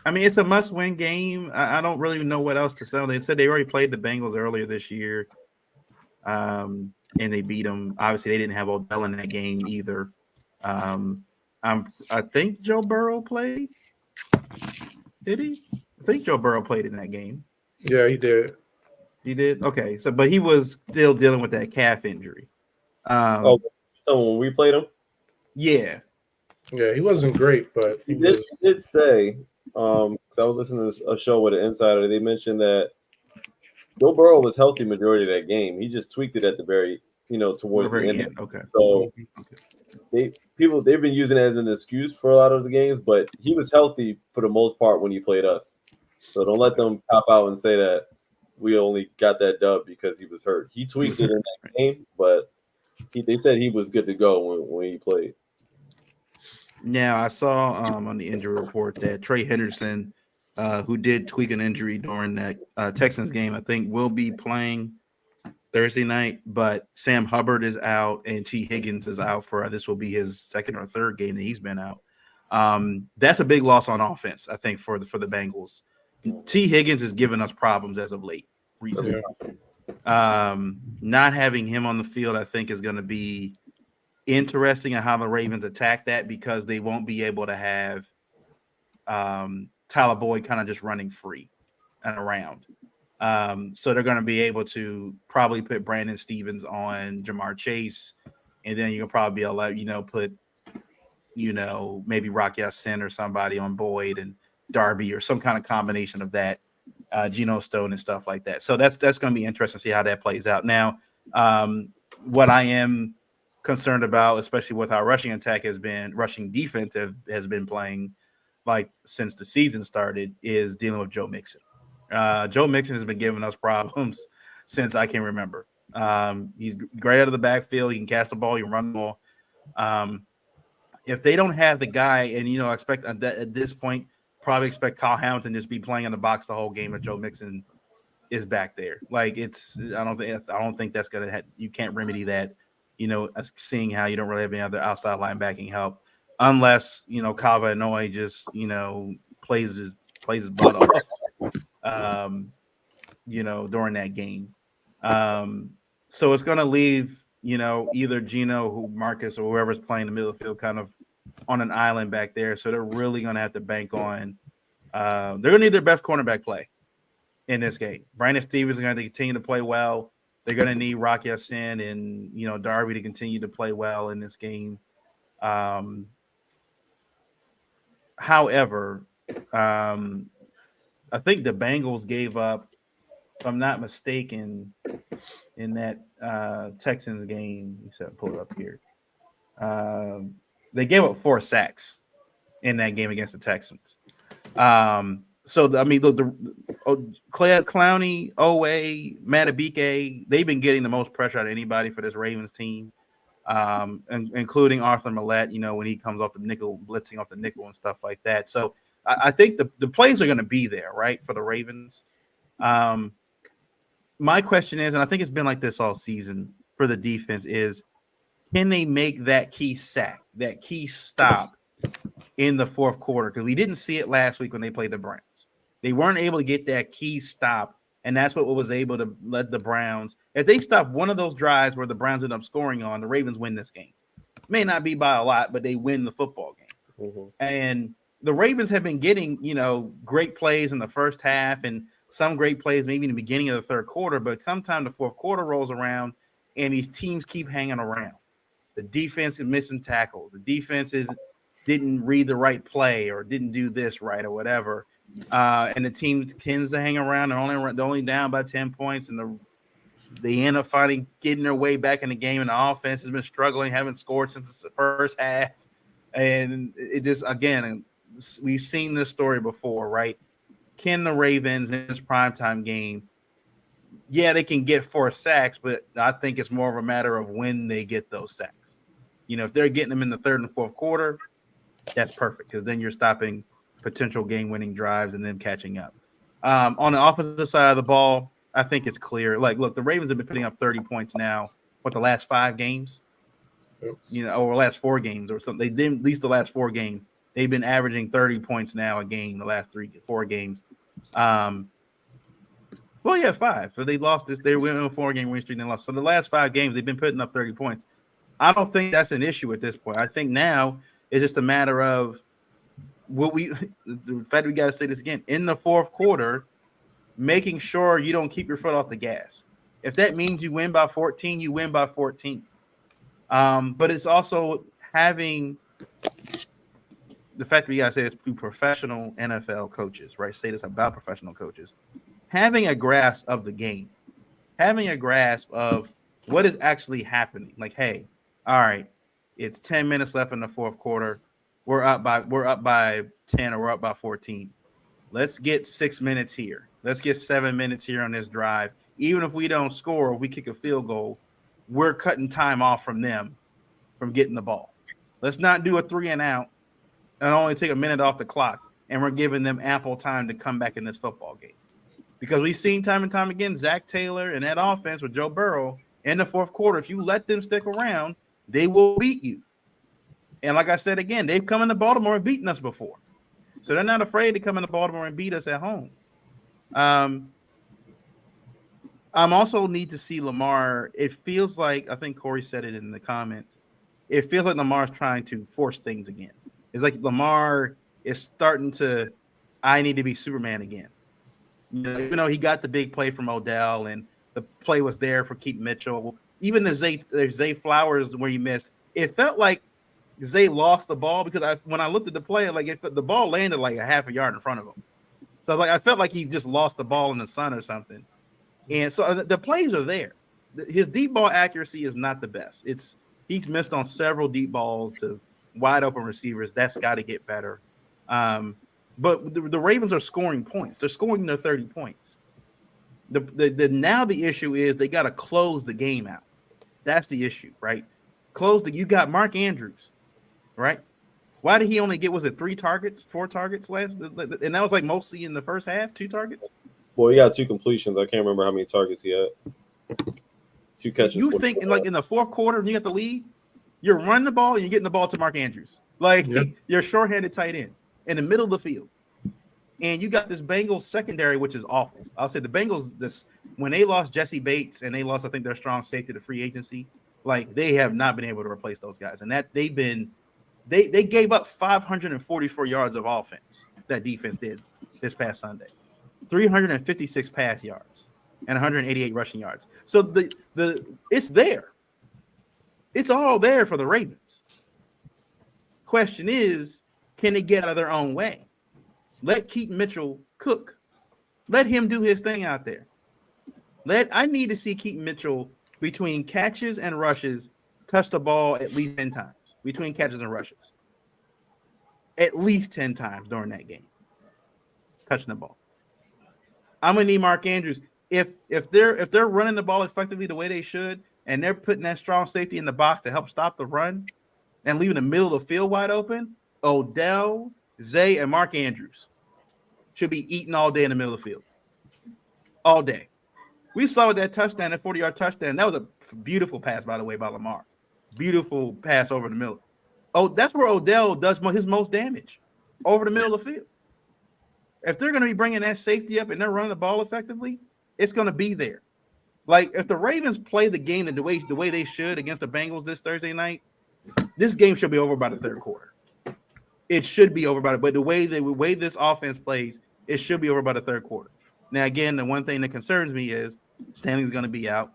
it's a must-win game. I don't really know what else to say. They said they already played the Bengals earlier this year, and they beat them. Obviously, they didn't have Odell in that game either. I think Joe Burrow played. Did he? I think Joe Burrow played in that game. Yeah, he did. He did? Okay. So, but he was still dealing with that calf injury. So when we played him? Yeah. Yeah, he wasn't great, but he did say, because I was listening to a show with an insider, they mentioned that Joe Burrow was healthy majority of that game. He just tweaked it at the very, towards the end. Okay. So they've been using it as an excuse for a lot of the games, but he was healthy for the most part when he played us. So don't let them pop out and say that we only got that dub because he was hurt. He tweaked it in that game, but they said he was good to go when he played. Now I saw on the injury report that Trey Henderson, who did tweak an injury during that Texans game, I think will be playing Thursday night. But Sam Hubbard is out and T. Higgins is out for this will be his second or third game that he's been out. That's a big loss on offense, I think, for the Bengals. T. Higgins has given us problems as of late recently. Yeah. Not having him on the field, I think, is going to be interesting on how the Ravens attack that because they won't be able to have Tyler Boyd kind of just running free and around. So they're going to be able to probably put Brandon Stevens on Jamar Chase, and then you'll probably be able to put maybe Rock Ya-Sin or somebody on Boyd and Darby or some kind of combination of that, Geno Stone and stuff like that. So that's going to be interesting to see how that plays out. Now, what I am concerned about, especially with our rushing defense has been playing like since the season started, is dealing with Joe Mixon. Joe Mixon has been giving us problems since I can remember. He's great out of the backfield. He can catch the ball. He can run the ball. If they don't have the guy, and expect at this point, probably expect Kyle Hamilton just be playing in the box the whole game if Joe Mixon is back there. Like I don't think that's gonna. You can't remedy that. Seeing how you don't really have any other outside linebacking help, unless Kyle Van Noy just plays his butt off. During that game. So it's going to leave, either Geno, Marcus, or whoever's playing the middle of the field kind of on an island back there. So they're really going to have to bank on they're going to need their best cornerback play in this game. Brandon Stevens is going to continue to play well. They're going to need Rock Ya-Sin and, Darby to continue to play well in this game. However, I think the Bengals gave up, if I'm not mistaken, in that Texans game. You said pull it up here. They gave up 4 sacks in that game against the Texans. So I mean, Clowney, Owe, Matabike, they've been getting the most pressure out of anybody for this Ravens team, including Arthur Millette. You know, when he comes off the nickel, blitzing off the nickel and stuff like that. So I think the plays are going to be there, right, for the Ravens. My question is, and I think it's been like this all season for the defense, is can they make that key sack, that key stop in the fourth quarter? Because we didn't see it last week when they played the Browns. They weren't able to get that key stop, and that's what was able to let the Browns. If they stop one of those drives where the Browns end up scoring on, the Ravens win this game. May not be by a lot, but they win the football game. Mm-hmm. And the Ravens have been getting, great plays in the first half and some great plays maybe in the beginning of the third quarter, but come time the fourth quarter rolls around and these teams keep hanging around. The defense is missing tackles. The defense didn't read the right play or didn't do this right or whatever. And the team tends to hang around. They're only down by 10 points, and they end up finally getting their way back in the game. And the offense has been struggling, haven't scored since the first half. And it just, again, we've seen this story before, right? Can the Ravens in this primetime game, they can get 4 sacks, but I think it's more of a matter of when they get those sacks. If they're getting them in the third and fourth quarter, that's perfect, because then you're stopping potential game-winning drives and then catching up. On the offensive side of the ball, I think it's clear. Like, look, the Ravens have been putting up 30 points now, the last 5 games? Yep. Or last 4 games or something. They did at least the last 4 games. They've been averaging 30 points now a game the last 4 games. 5. So they lost this. They went on a 4-game win streak and lost. So the last 5 games, they've been putting up 30 points. I don't think that's an issue at this point. I think now it's just a matter of the fact we got to say this again, in the fourth quarter, making sure you don't keep your foot off the gas. If that means you win by 14, you win by 14. But it's also having the fact that we got to say this to professional NFL coaches, right? Say this about professional coaches. Having a grasp of the game, having a grasp of what is actually happening. Like, hey, all right, it's 10 minutes left in the fourth quarter. We're up by 10 or we're up by 14. Let's get 6 minutes here. Let's get 7 minutes here on this drive. Even if we don't score, if we kick a field goal, we're cutting time off from them from getting the ball. Let's not do a 3 and out and only take a minute off the clock, and we're giving them ample time to come back in this football game. Because we've seen time and time again, Zach Taylor and that offense with Joe Burrow in the fourth quarter, if you let them stick around, they will beat you. And like I said again, they've come into Baltimore and beaten us before. So they're not afraid to come into Baltimore and beat us at home. I'm also need to see Lamar. It feels like, I think Corey said it in the comments, it feels like Lamar's trying to force things again. It's like Lamar is starting to, I need to be Superman again. Even though he got the big play from Odell and the play was there for Keith Mitchell, even the Zay Flowers where he missed, it felt like Zay lost the ball because when I looked at the play, like the ball landed like a half a yard in front of him. So I felt like he just lost the ball in the sun or something. And so the plays are there. His deep ball accuracy is not the best. He's missed on several deep balls to wide open receivers. That's got to get better. But the Ravens are scoring points. They're scoring their 30 points. Now the issue is they got to close the game out. That's the issue, right? You got Mark Andrews, right? Why did he only get, was it 4 targets last? And that was like mostly in the first half, 2 targets? Well, he got 2 completions. I can't remember how many targets he had. 2 catches. You think in the fourth quarter, when you get the lead, you're running the ball and you're getting the ball to Mark Andrews. Like, you're shorthanded tight end in the middle of the field. And you got this Bengals secondary, which is awful. I'll say the Bengals, when they lost Jesse Bates and they lost, I think, their strong safety to free agency, like, they have not been able to replace those guys. And that they gave up 544 yards of offense, that defense did this past Sunday. 356 pass yards and 188 rushing yards. So it's there. It's all there for the Ravens. Question is, can they get out of their own way? Let Keaton Mitchell cook. Let him do his thing out there. I need to see Keaton Mitchell between catches and rushes touch the ball at least 10 times. Between catches and rushes. At least 10 times during that game. touching the ball. I'm gonna need Mark Andrews. If they're running the ball effectively the way they should, and they're putting that strong safety in the box to help stop the run and leaving the middle of the field wide open, Odell, Zay, and Mark Andrews should be eating all day in the middle of the field. All day. We saw that touchdown, that 40-yard touchdown. That was a beautiful pass, by the way, by Lamar. Beautiful pass over the middle. Oh, that's where Odell does his most damage, over the middle of the field. If they're going to be bringing that safety up and they're running the ball effectively, it's going to be there. Like, if the Ravens play the game the way they should against the Bengals this Thursday night, this game should be over by the third quarter. It should be over by the, but the way this offense plays, it should be over by the third quarter. Now, again, the one thing that concerns me is Stanley's going to be out.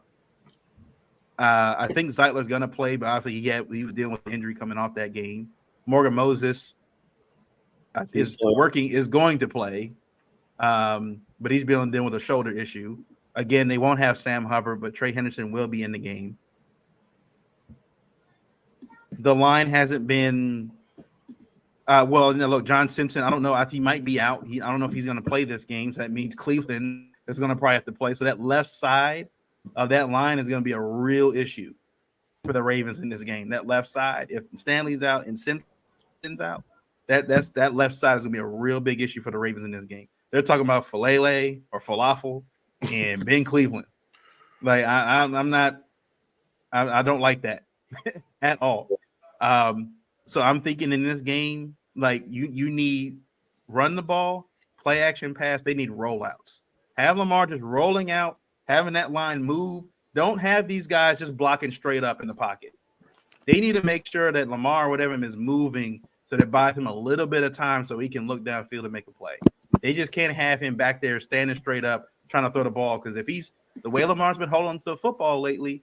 I think Zeitler's going to play, but obviously he was dealing with an injury coming off that game. Morgan Moses is going to play, but he's dealing with a shoulder issue. Again, they won't have Sam Hubbard, but Trey Henderson will be in the game. The line hasn't been look, John Simpson, I don't know. He might be out. I don't know if he's going to play this game. So that means Cleveland is going to probably have to play. So that left side of that line is going to be a real issue for the Ravens in this game. That left side, if Stanley's out and Simpson's out, that left side is going to be a real big issue for the Ravens in this game. They're talking about Falele or Falafel and Ben Cleveland. Like I don't like that at all. So I'm thinking in this game, like you need run the ball, play action pass. They need rollouts. Have Lamar just rolling out, having that line move. Don't have these guys just blocking straight up in the pocket. They need to make sure that Lamar, whatever is moving, so that buys him a little bit of time so he can look downfield and make a play. They just can't have him back there standing straight up trying to throw the ball, because if he's the way Lamar's been holding to the football lately,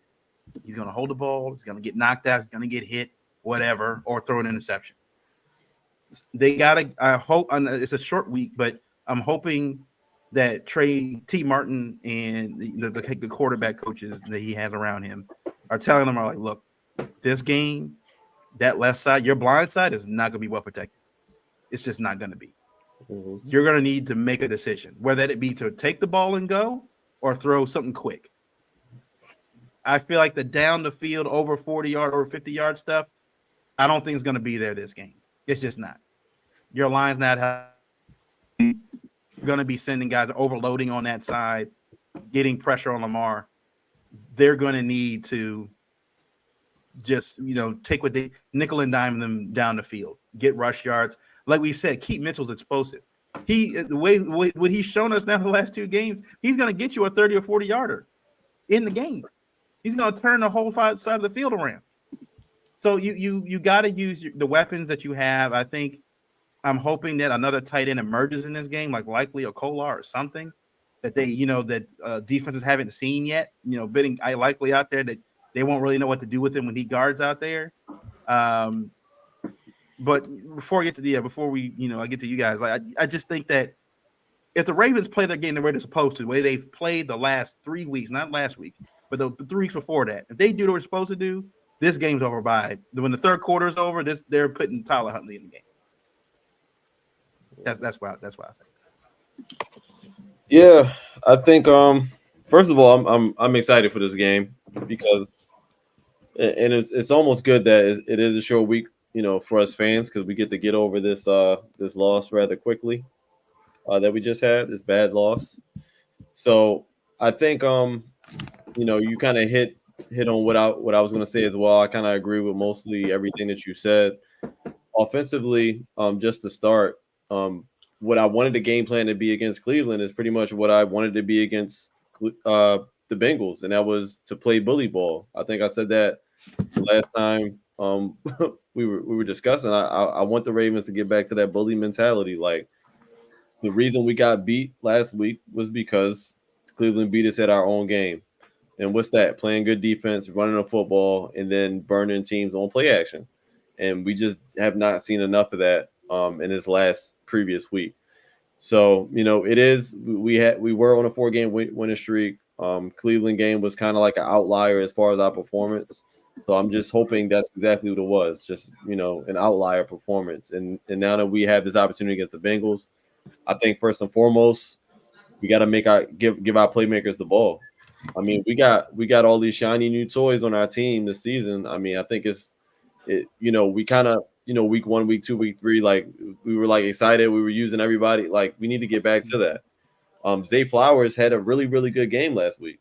he's going to hold the ball. He's going to get knocked out. He's going to get hit, whatever, or throw an interception. They got to – I hope – it's a short week, but I'm hoping that Trey T. Martin and the quarterback coaches that he has around him are telling him, like, look, this game, that left side, your blind side is not going to be well protected. It's just not going to be. Mm-hmm. You're going to need to make a decision, whether it be to take the ball and go or throw something quick. I feel like the down the field over 40-yard or 50-yard stuff, I don't think it's going to be there this game. It's just not. Your line's not going to be sending guys overloading on that side, getting pressure on Lamar. They're going to need to just, take what they nickel and dime them down the field, get rush yards. Like we said, keep Mitchell's explosive. The way what he's shown us now the last two games, he's going to get you a 30 or 40-yarder in the game. He's going to turn the whole side of the field around. So you got to use the weapons that you have. I'm hoping that another tight end emerges in this game, like Likely or Kolar or something that they, that defenses haven't seen yet. Bidding Likely out there that they won't really know what to do with him when he guards out there. But before I get to before we, I get to you guys, I just think that if the Ravens play their game the way they're supposed to, the way they've played the last 3 weeks, not last week, but the 3 weeks before that, if they do what they're supposed to do, this game's over by when the third quarter is over. They're putting Tyler Huntley in the game. That's why I think. Yeah, I think. First of all, I'm excited for this game because, and it's almost good that it is a short week, for us fans, because we get to get over this loss rather quickly that we just had, this bad loss. So I think you kind of hit on what I was going to say as well. I kind of agree with mostly everything that you said. Offensively, just to start, what I wanted the game plan to be against Cleveland is pretty much what I wanted to be against the Bengals, and that was to play bully ball. I think I said that last time we were discussing. I want the Ravens to get back to that bully mentality. Like, the reason we got beat last week was because Cleveland beat us at our own game. And what's that? Playing good defense, running the football, and then burning teams on play action. And we just have not seen enough of that in this last previous week. So, it is, we were on a 4-game winning streak. Cleveland game was kind of like an outlier as far as our performance. So I'm just hoping that's exactly what it was, just, an outlier performance. And now that we have this opportunity against the Bengals, I think first and foremost, we got to give our playmakers the ball. I mean, we got all these shiny new toys on our team this season. I mean, I think we kind of week 1, week 2, week 3, like we were like excited. We were using everybody. Like we need to get back to that. Zay Flowers had a really, really good game last week.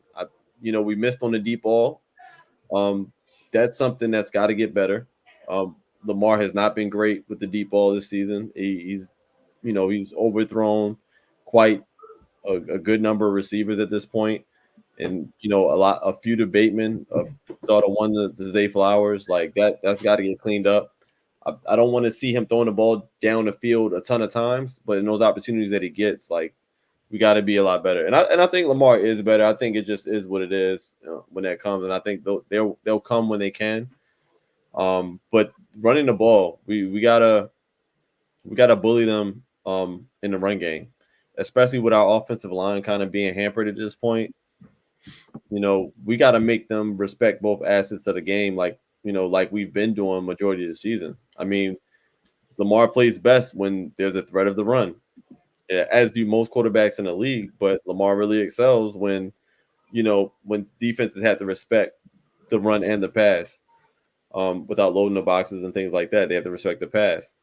We missed on the deep ball. That's something that's got to get better. Lamar has not been great with the deep ball this season. He's overthrown quite a good number of receivers at this point, and a few to Bateman, sort of one to Zay Flowers, like that's got to get cleaned up. I don't want to see him throwing the ball down the field a ton of times, but in those opportunities that he gets, like we got to be a lot better. And I think Lamar is better. I think it just is what it is when that comes, and I think they'll come when they can. But running the ball, we gotta bully them in the run game, especially with our offensive line kind of being hampered at this point. We got to make them respect both assets of the game, like we've been doing majority of the season. I mean, Lamar plays best when there's a threat of the run, as do most quarterbacks in the league. But Lamar really excels when defenses have to respect the run and the pass, without loading the boxes and things like that. They have to respect the pass.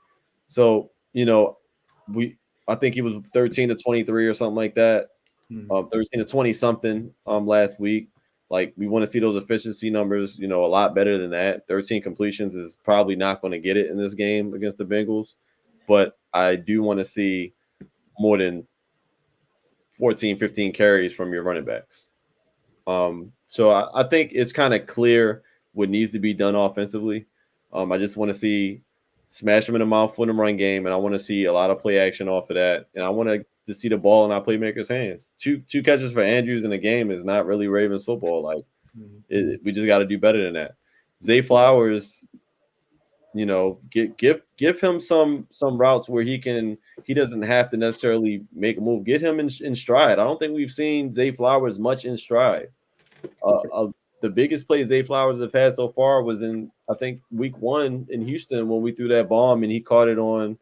So I think he was 13 to 23 or something like that. 13 to 20 something last week. Like we want to see those efficiency numbers, a lot better than that. 13 completions is probably not going to get it in this game against the Bengals, but I do want to see more than 14, 15 carries from your running backs. So I think it's kind of clear what needs to be done offensively. I just want to see smash them in the mouth with the run game, and I want to see a lot of play action off of that. And I want to see the ball in our playmakers' hands. Two catches for Andrews in a game is not really Ravens football. Like we just got to do better than that. Zay Flowers, give him some routes where he doesn't have to necessarily make a move. Get him in stride. I don't think we've seen Zay Flowers much in stride. The biggest play Zay Flowers have had so far was in, I think, week 1 in Houston when we threw that bomb and he caught it on.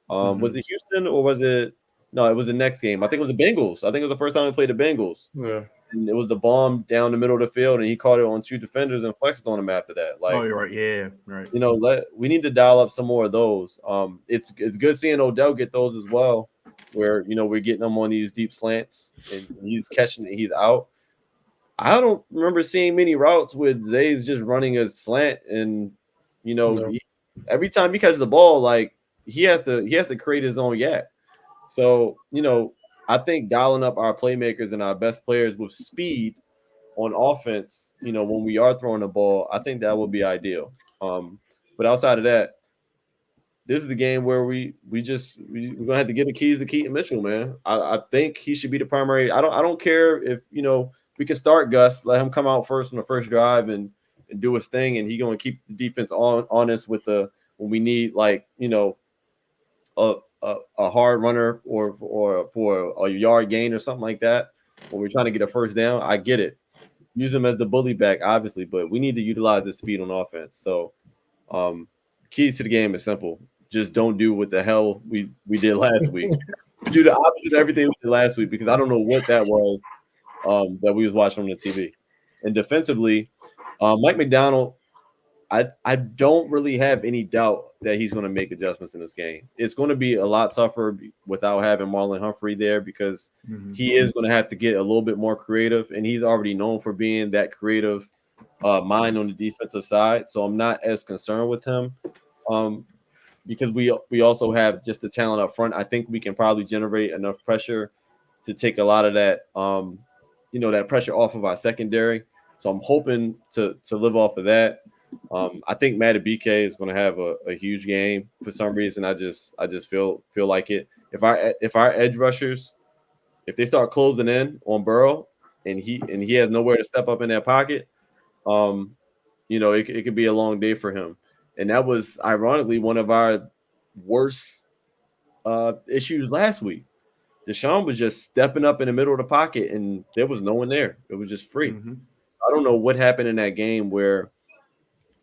Was it Houston or was it? No, it was the next game. I think it was the Bengals. I think it was the first time we played the Bengals. Yeah. And it was the bomb down the middle of the field, and he caught it on 2 defenders and flexed on him after that. Like, oh, you're right. Yeah, right. We need to dial up some more of those. It's good seeing Odell get those as well, where we're getting him on these deep slants and he's catching it, he's out. I don't remember seeing many routes with Zay's just running a slant, and every time he catches the ball, like he has to create his own yak. So I think dialing up our playmakers and our best players with speed on offense, when we are throwing the ball, I think that would be ideal. But outside of that, this is the game where we're gonna have to give the keys to Keaton Mitchell, man. I think he should be the primary. I don't care if we can start Gus, let him come out first on the first drive and do his thing, and he's gonna keep the defense honest with when we need a hard runner or for a yard gain or something like that. When we're trying to get a first down, I get it. Use him as the bully back, obviously, but we need to utilize his speed on offense. So, keys to the game is simple. Just don't do what the hell we did last week. Do the opposite of everything we did last week, because I don't know what that was that we was watching on the TV. And defensively, Mike McDonald, I don't really have any doubt that he's going to make adjustments in this game. It's going to be a lot tougher without having Marlon Humphrey there, because he is going to have to get a little bit more creative, and he's already known for being that creative mind on the defensive side. So I'm not as concerned with him because we also have just the talent up front. I think we can probably generate enough pressure to take a lot of that that pressure off of our secondary. So I'm hoping to live off of that. I think Matty BK is going to have a huge game for some reason. I just feel like it. If our edge rushers, if they start closing in on Burrow and he has nowhere to step up in that pocket, it could be a long day for him. And that was ironically one of our worst issues last week. Deshaun was just stepping up in the middle of the pocket, and there was no one there. It was just free. I don't know what happened in that game where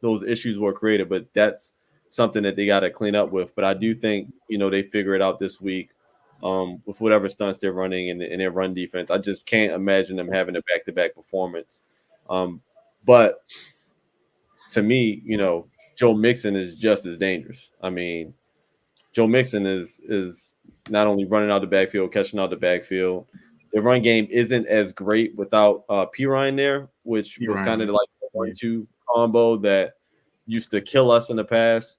those issues were created, but that's something that they got to clean up with. But I do think, they figure it out this week. with whatever stunts they're running in their run defense. I just can't imagine them having a back-to-back performance. But to me, Joe Mixon is just as dangerous. I mean, Joe Mixon is not only running out the backfield, catching out the backfield. The run game isn't as great without P. Ryan there, which was kind of like a 1-2 combo that used to kill us in the past.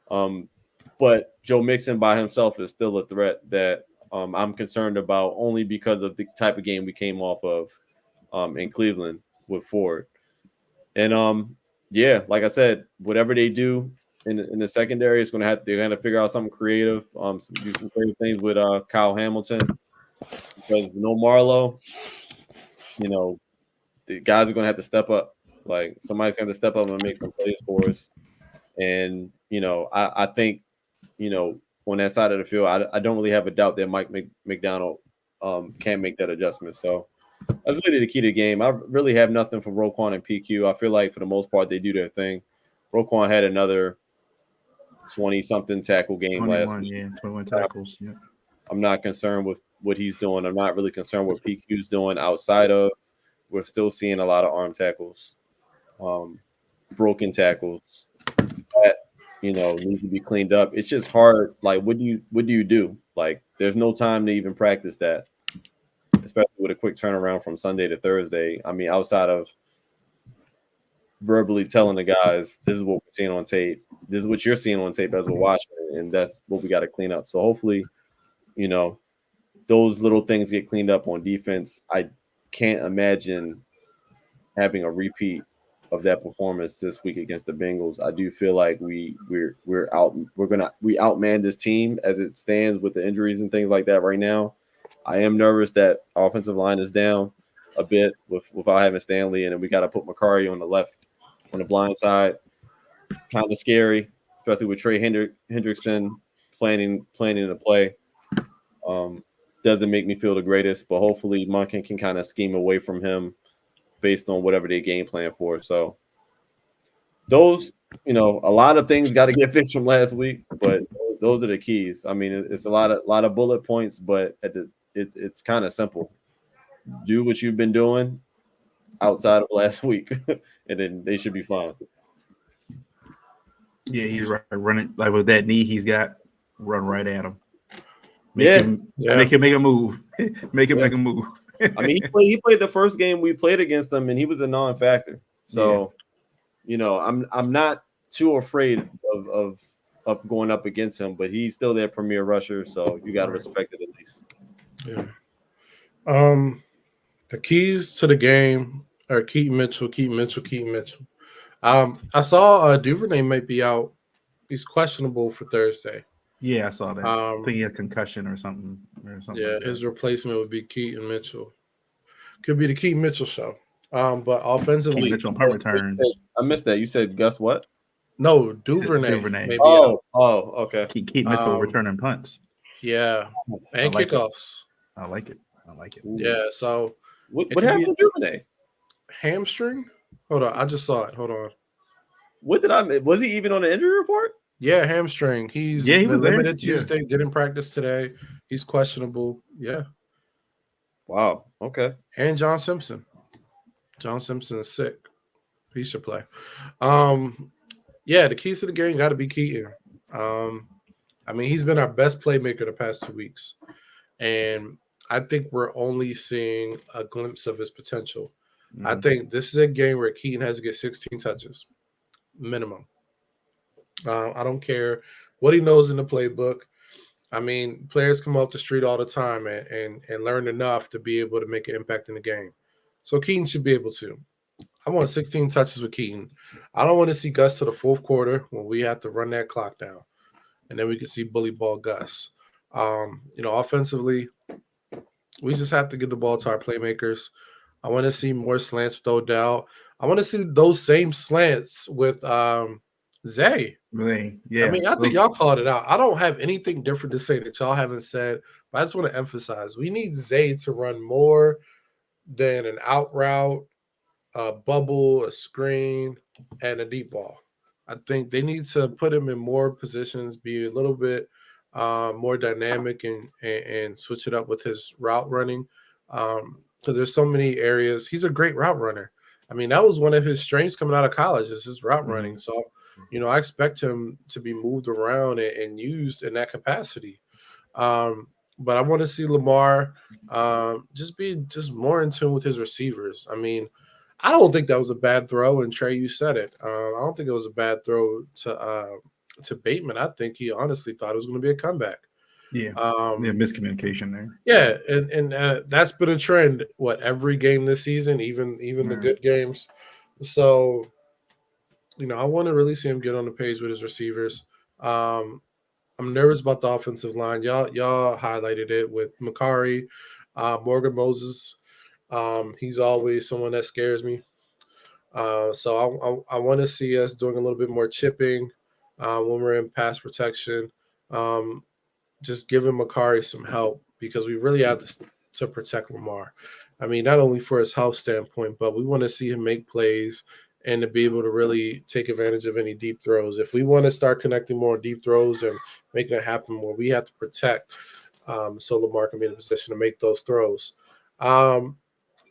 But Joe Mixon by himself is still a threat that I'm concerned about only because of the type of game we came off of in Cleveland with Ford. And yeah, like I said, whatever they do in the secondary, they're gonna figure out something creative, do some creative things with Kyle Hamilton, because no Marlowe, the guys are gonna have to step up. Like somebody's gonna have to step up and make some plays for us. And I think on that side of the field, I don't really have a doubt that Mike McDonald can make that adjustment. So that's really the key to the game. I really have nothing for Roquan and PQ. I feel like for the most part they do their thing. Roquan had another 20-something tackle game last week. Yeah, 21 tackles. Yeah. I'm not concerned with what he's doing. I'm not really concerned what PQ's doing outside of. We're still seeing a lot of arm tackles, broken tackles that needs to be cleaned up. It's just hard. Like, what do you do? Like, there's no time to even practice that, especially with a quick turnaround from Sunday to Thursday. I mean, outside of verbally telling the guys, this is what we're seeing on tape. This is what you're seeing on tape as we're watching it, and that's what we got to clean up. So hopefully, those little things get cleaned up on defense. I can't imagine having a repeat of that performance this week against the Bengals. I do feel like we outman this team as it stands with the injuries and things like that right now. I am nervous that our offensive line is down a bit without having Stanley, and then we got to put Macari on the left, on the blind side. Kind of scary, especially with Trey Hendrickson planning to play. Doesn't make me feel the greatest, but hopefully Monken can kind of scheme away from him based on whatever they game plan for. So those, a lot of things got to get fixed from last week, but those are the keys. I mean, it's a lot of bullet points, but it's kind of simple. Do what you've been doing outside of last week, and then they should be fine. Yeah, he's right. Running like with that knee he's got, run right at him. Make him make a move. Make a move. I mean, he played the first game we played against him, and he was a non-factor. So, I'm not too afraid of going up against him, but he's still their premier rusher, so you got to respect it at least. Yeah. The keys to the game are Keaton Mitchell. I saw Duvernay might be out. He's questionable for Thursday. Yeah, I saw that. I think he had a concussion or something. Yeah, like his replacement would be Keaton Mitchell. Could be the Keaton Mitchell show. But offensively, Keaton Mitchell on punt return. I missed that. You said Gus what? No, Duvernay. Oh, okay. Keaton Mitchell returning punts. Yeah, and kickoffs. I like it. Yeah. So what happened to Duvernay? Hamstring. Hold on, I just saw it. Hold on. Was he even on the injury report? Yeah, hamstring. He was limited Tuesday. Yeah. Didn't practice today. He's questionable. Yeah. Wow. Okay. And John Simpson. John Simpson is sick. He should play. Yeah, the keys to the game got to be Keaton. I mean, he's been our best playmaker the past 2 weeks, and I think we're only seeing a glimpse of his potential. Mm-hmm. I think this is a game where Keaton has to get 16 touches minimum. I don't care what he knows in the playbook. I mean, players come off the street all the time and learn enough to be able to make an impact in the game. So Keaton should be able to. I want 16 touches with Keaton. I don't want to see Gus to the fourth quarter when we have to run that clock down. And then we can see bully ball Gus. Offensively, we just have to give the ball to our playmakers. I want to see more slants with Odell. I want to see those same slants with Zay. Yeah. I mean, I think y'all called it out. I don't have anything different to say that y'all haven't said, but I just want to emphasize we need Zay to run more than an out route, a bubble, a screen, and a deep ball. I think they need to put him in more positions, be a little bit more dynamic and switch it up with his route running. Because there's so many areas. He's a great route runner. I mean, that was one of his strengths coming out of college is his route running. Mhm. So, I expect him to be moved around and used in that capacity. Um, but I want to see Lamar just be just more in tune with his receivers. I mean, I don't think that was a bad throw, and Trey, you said it. I don't think it was a bad throw to Bateman. I think he honestly thought it was going to be a comeback. Yeah, Um, miscommunication there. yeah, and that's been a trend. What every game this season, even the Right. good games. So I want to really see him get on the page with his receivers. Um, I'm nervous about the offensive line. Y'all highlighted it with Makari, Morgan Moses. He's always someone that scares me. So I want to see us doing a little bit more chipping when we're in pass protection. Um, just giving Makari some help because we really have to protect Lamar. I mean, not only for his health standpoint, but we want to see him make plays and to be able to really take advantage of any deep throws. If we want to start connecting more deep throws and making it happen more, we have to protect so Lamar can be in a position to make those throws. Um,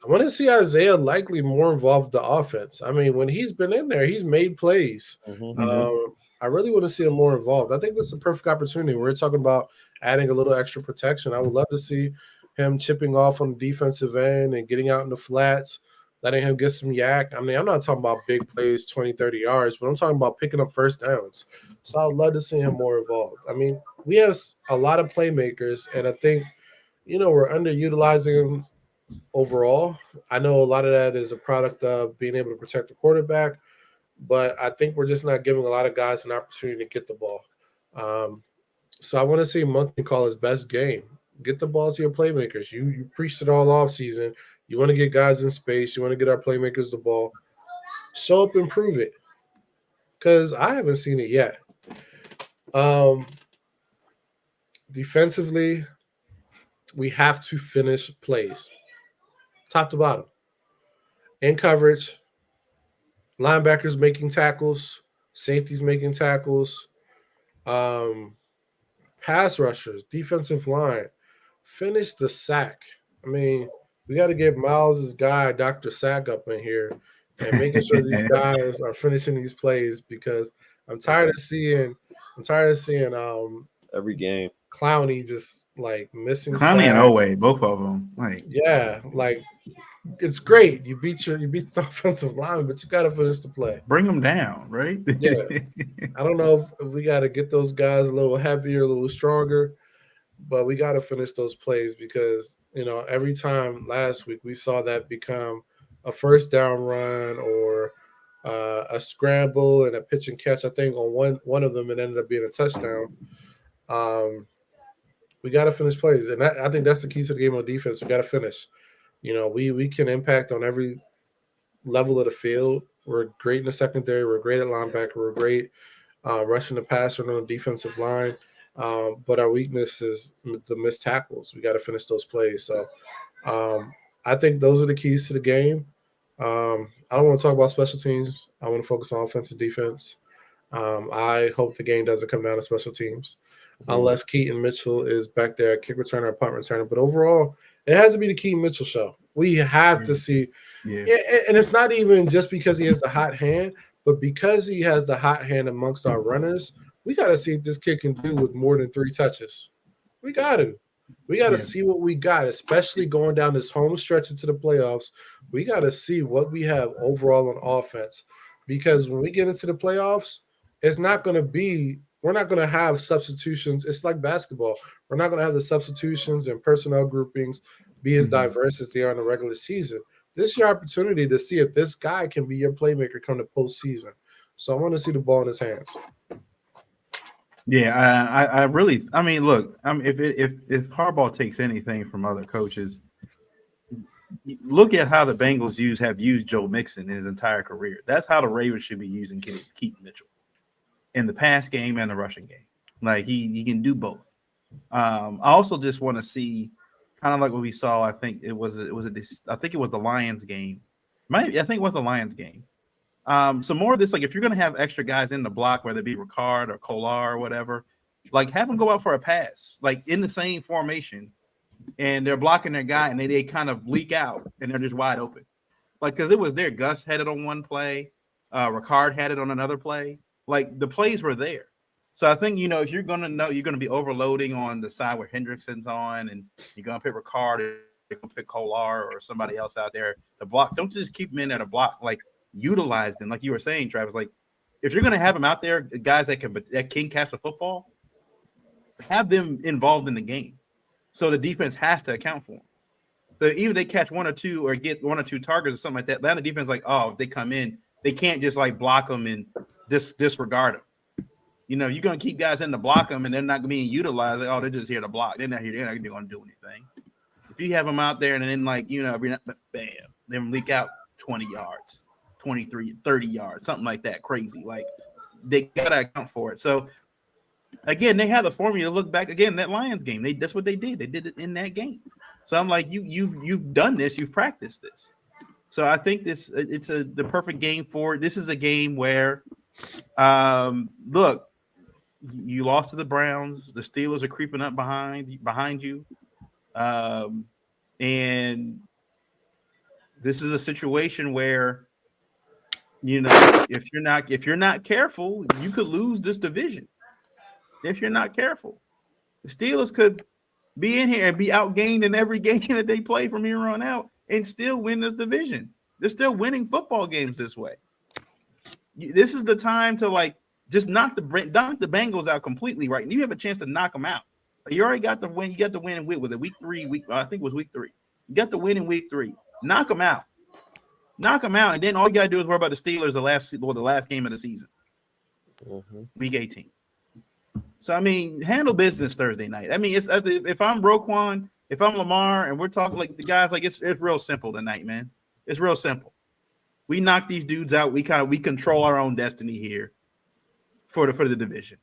I want to see Isaiah likely more involved with the offense. I mean, when he's been in there, he's made plays. Mhm. Mhm. I really want to see him more involved. I think this is a perfect opportunity. We're talking about adding a little extra protection. I would love to see him chipping off on the defensive end and getting out in the flats, letting him get some yak. I mean, I'm not talking about big plays, 20, 30 yards, but I'm talking about picking up first downs. So I would love to see him more involved. I mean, we have a lot of playmakers, and I think, we're underutilizing them overall. I know a lot of that is a product of being able to protect the quarterback, but I think we're just not giving a lot of guys an opportunity to get the ball. Um, so I want to see Monkey call his best game. Get the ball to your playmakers. You preached it all off season. You want to get guys in space. You want to get our playmakers the ball. Show up and prove it. Because I haven't seen it yet. Um, Defensively, we have to finish plays, top to bottom, in coverage, linebackers making tackles, safeties making tackles, um, pass rushers, defensive line, finish the sack. I mean, we got to get Miles's guy, Dr. Sack, up in here and making sure these guys are finishing these plays because I'm tired of seeing Every game. Clowney just like missing Clowney and sacks. Oway, both of them. Like, Yeah, like it's great. You beat the offensive line, but you got to finish the play. bring them down, right? Yeah, I don't know if we got to get those guys a little heavier, a little stronger, but we got to finish those plays because every time last week we saw that become a first down run or a scramble and a pitch and catch. I think on one of them it ended up being a touchdown. Um, we got to finish plays, and I think that's the key to the game on defense. We got to finish. We can impact on every level of the field. We're great in the secondary. We're great at linebacker. We're great rushing the passer on the defensive line. But our weakness is the missed tackles. We got to finish those plays. So I think those are the keys to the game. I don't want to talk about special teams. I want to focus on offense and defense. I hope the game doesn't come down to special teams unless Keaton Mitchell is back there, kick returner, or punt returner. But overall, it has to be the Keaton Mitchell show. We have to see. Yeah. And it's not even just because he has the hot hand, but because he has the hot hand amongst our runners, we got to see if this kid can do with more than 3 touches. We got to. We got to Yeah. see what we got, especially going down this home stretch into the playoffs. We got to see what we have overall on offense because when we get into the playoffs, it's not going to be – we're not going to have substitutions. It's like basketball. We're not going to have the substitutions and personnel groupings be as diverse as they are in the regular season. This is your opportunity to see if this guy can be your playmaker come the postseason. So I want to see the ball in his hands. Yeah, I really, I mean, look, if Harbaugh takes anything from other coaches, look at how the Bengals have used Joe Mixon in his entire career. That's how the Ravens should be using Keaton Mitchell in the pass game and the rushing game. Like he can do both. I also just want to see kind of like what we saw. I think it was the Lions game. I think it was the Lions game. So more of this, like if you're going to have extra guys in the block, whether it be Ricard or Kolar or whatever, Like have them go out for a pass, like in the same formation, and they're blocking their guy, and they kind of leak out, and they're just wide open. Like because it was there. Gus had it on one play, Ricard had it on another play. Like the plays were there. So I think if you're gonna know you're gonna be overloading on the side where Hendrickson's on, and you're gonna pick Ricard, or you're gonna pick Kolar or somebody else out there to block. Don't just keep them in at a block. Like utilize them, like you were saying, Travis. Like if you're gonna have them out there, guys that can catch the football, have them involved in the game. So the defense has to account for them. So even if they catch one or two or get one or two targets or something like that, Atlanta defense like, if they come in, they can't just like block them and disregard them. You're gonna keep guys in to block them, and they're not being utilized. Like, they're just here to block. They're not here. They're not going to do anything. If you have them out there and then bam, then leak out 20 yards, 23, 30 yards, something like that, crazy. Like they gotta account for it. So again, they have the formula. Look back again that Lions game. That's what they did. They did it in that game. So I'm like, you've done this. You've practiced this. So I think it's the perfect game for it. This is a game where, look, you lost to the Browns. The Steelers are creeping up behind you, and this is a situation where, if you're not careful, you could lose this division. If you're not careful, the Steelers could be in here and be outgained in every game that they play from here on out and still win this division. They're still winning football games this way. This is the time to just knock the Bengals out completely, right? And you have a chance to knock them out. You already got the win. You got the win in week 3. I think it was week 3. You got the win in week 3. Knock them out. And then all you got to do is worry about the Steelers the last game of the season, week 18. So, handle business Thursday night. If I'm Roquan, if I'm Lamar, and we're talking like the guys, like it's real simple tonight, man. It's real simple. We knock these dudes out. We control our own destiny here for the division.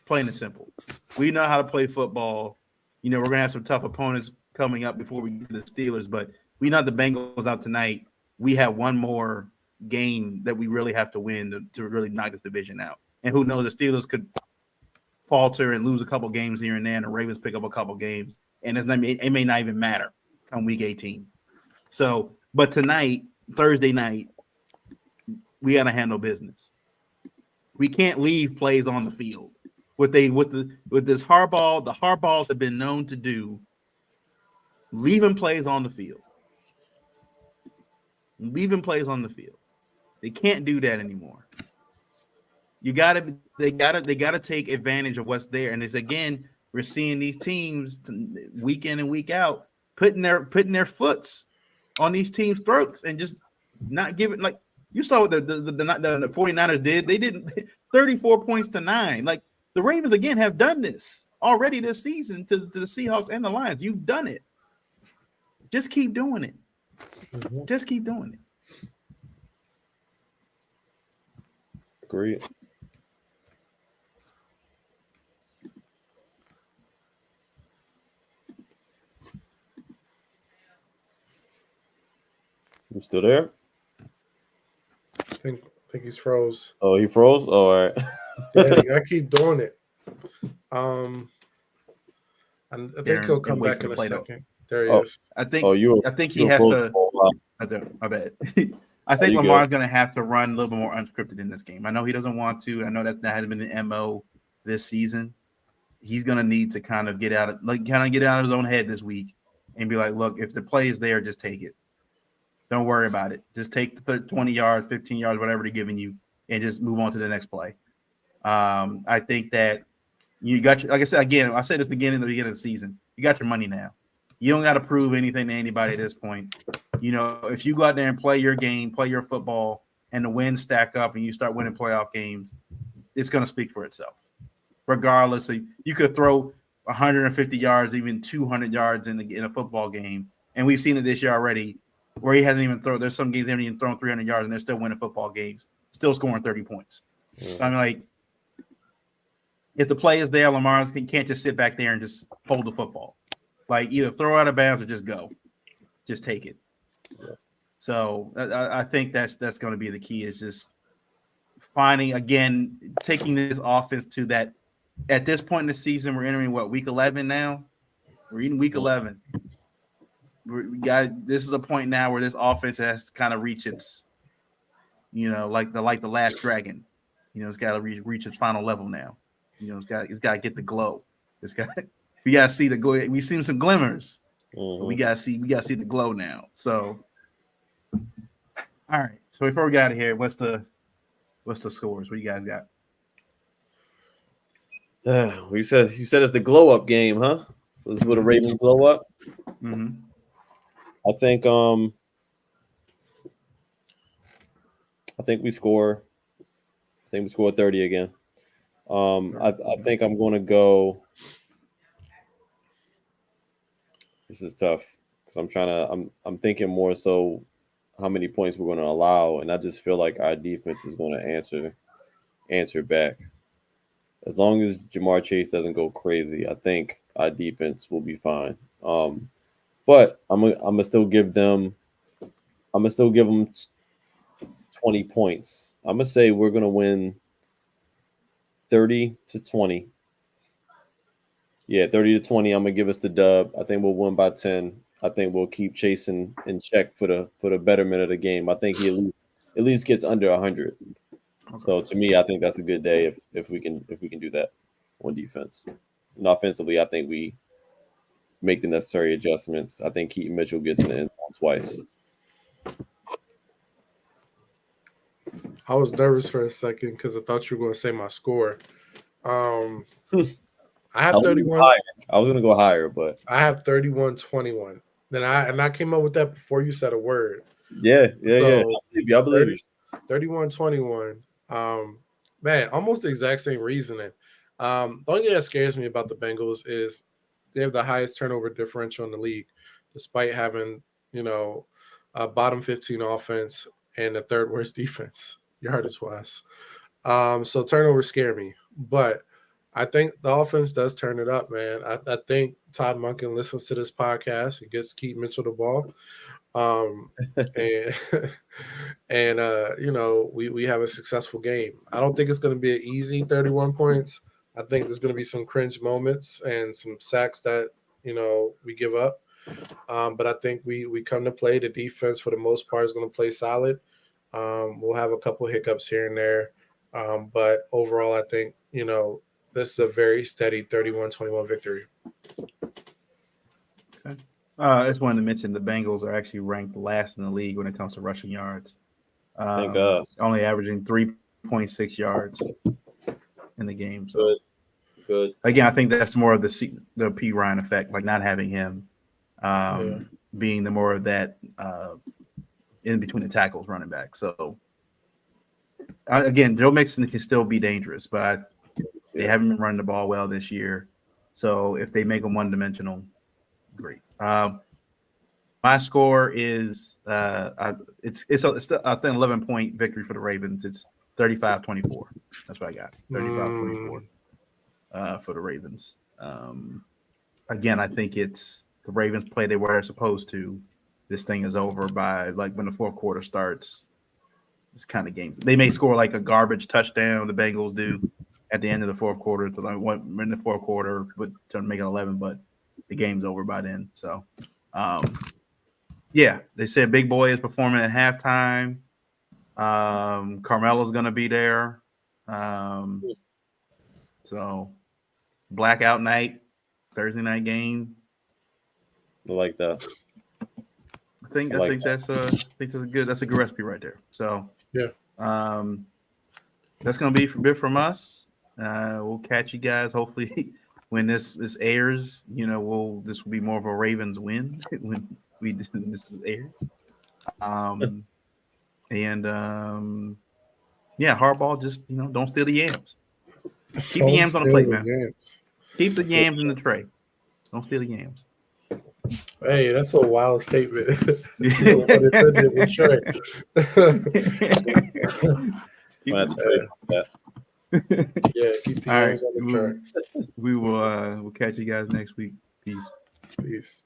Plain and simple. We know how to play football. We're going to have some tough opponents coming up before we get to the Steelers, but we knock the Bengals out tonight. We have one more game that we really have to win to really knock this division out. And who knows, the Steelers could falter and lose a couple games here and there, and the Ravens pick up a couple games, and it may not even matter come week 18. So, but tonight, Thursday night, we got to handle business. We can't leave plays on the field. With this Harbaugh, the Harbaughs have been known to do, leaving plays on the field. They can't do that anymore. They gotta take advantage of what's there. And it's again, we're seeing these teams week in and week out putting their foots on these teams' throats and just not giving, like you saw what the 49ers did. They didn't 34 points to 9. Like the Ravens again have done this already this season to the Seahawks and the Lions. You've done it. Just keep doing it. Just keep doing it. Agreed. You still there? I think he's froze. Oh, he froze? Oh, all right. Yeah, I keep doing it. And I think he'll come back in a second. There he is. I think he has to. My bad. I think Lamar's going to have to run a little bit more unscripted in this game. I know he doesn't want to. I know that hasn't been the MO this season. He's going to need to kind of get out of his own head this week and be like, look, if the play is there, just take it. Don't worry about it. Just take the 20 yards, 15 yards, whatever they're giving you, and just move on to the next play. I think that you got like I said again, I said at the beginning of the season, you got your money now. You don't got to prove anything to anybody at this point. If you go out there and play your game, play your football, and the wins stack up and you start winning playoff games, it's going to speak for itself. Regardless, you could throw 150 yards, even 200 yards in a football game, and we've seen it this year already, where he hasn't even thrown. There's some games they haven't even thrown 300 yards, and they're still winning football games, still scoring 30 points. Yeah. So I'm like, if the play is there, Lamar can't just sit back there and just hold the football. Like either throw out of bounds or just go, just take it. Yeah. So I think that's going to be the key, is just finding, again, taking this offense to that at this point in the season, we're entering week 11 now. We're in week 11. This is a point now where this offense has to kind of reach its, like the last dragon. It's got to reach its final level now. It's got to get the glow. We got to see the glow. We've seen some glimmers, but we got to see the glow now. So, all right. So before we get out of here, what's the scores? What you guys got? You said it's the glow up game, huh? So this is where the Ravens glow up. Mm-hmm. I think we score. I think we score 30 again. I think I'm going to go. This is tough because I'm thinking more so how many points we're going to allow, and I just feel like our defense is going to answer back. As long as Jamar Chase doesn't go crazy, I think our defense will be fine. But I'm gonna still give them 20 points. I'm gonna say we're gonna win 30-20. Yeah, 30-20. I'm gonna give us the dub. I think we'll win by 10. I think we'll keep chasing in check for the betterment of the game. I think he at least gets under 100. Okay. So to me, I think that's a good day if we can do that on defense. And offensively, I think we make the necessary adjustments. I think Keaton Mitchell gets in the end zone twice. I was nervous for a second because I thought you were going to say my score. I have 31. I was going to go higher, but I have 31-21. Then I came up with that before you said a word. Yeah. I believe you. 31-21. Man, almost the exact same reasoning. The only thing that scares me about the Bengals is they have the highest turnover differential in the league, despite having, a bottom 15 offense and the third worst defense, yardage-wise. So turnovers scare me. But I think the offense does turn it up, man. I think Todd Monken listens to this podcast. He gets Keaton Mitchell the ball. We have a successful game. I don't think it's going to be an easy 31 points. I think there's going to be some cringe moments and some sacks that, we give up. But I think we come to play. The defense, for the most part, is going to play solid. We'll have a couple hiccups here and there. But overall, I think, this is a very steady 31-21 victory. Okay. I just wanted to mention the Bengals are actually ranked last in the league when it comes to rushing yards. Thank God. Only averaging 3.6 yards in the game. So Good. Again, I think that's more of the P. Ryan effect, like not having him being the more of that in between the tackles running back. So again, Joe Mixon can still be dangerous, but they haven't been running the ball well this year. So if they make them one-dimensional, great. My score is it's I think 11-point victory for the Ravens. It's 35-24. That's what I got. 35-24 for the Ravens. Again, I think it's the Ravens play they were supposed to. This thing is over by when the fourth quarter starts. It's kind of game. They may score like a garbage touchdown. The Bengals do at the end of the fourth quarter to in the fourth quarter, but to make it 11. But the game's over by then. So, they said Big Boy is performing at halftime. Carmelo's going to be there. So, blackout night, Thursday night game. I like that. I think that's a good recipe right there. So yeah, that's gonna be a bit from us. We'll catch you guys hopefully when this airs. This will be more of a Ravens win when this airs. Hardball, just don't steal the yams. Keep the yams on the plate, man. Keep the yams in the tray. Don't steal the yams. Hey, that's a wild statement. Keep the yams on the tray. We'll catch you guys next week. Peace.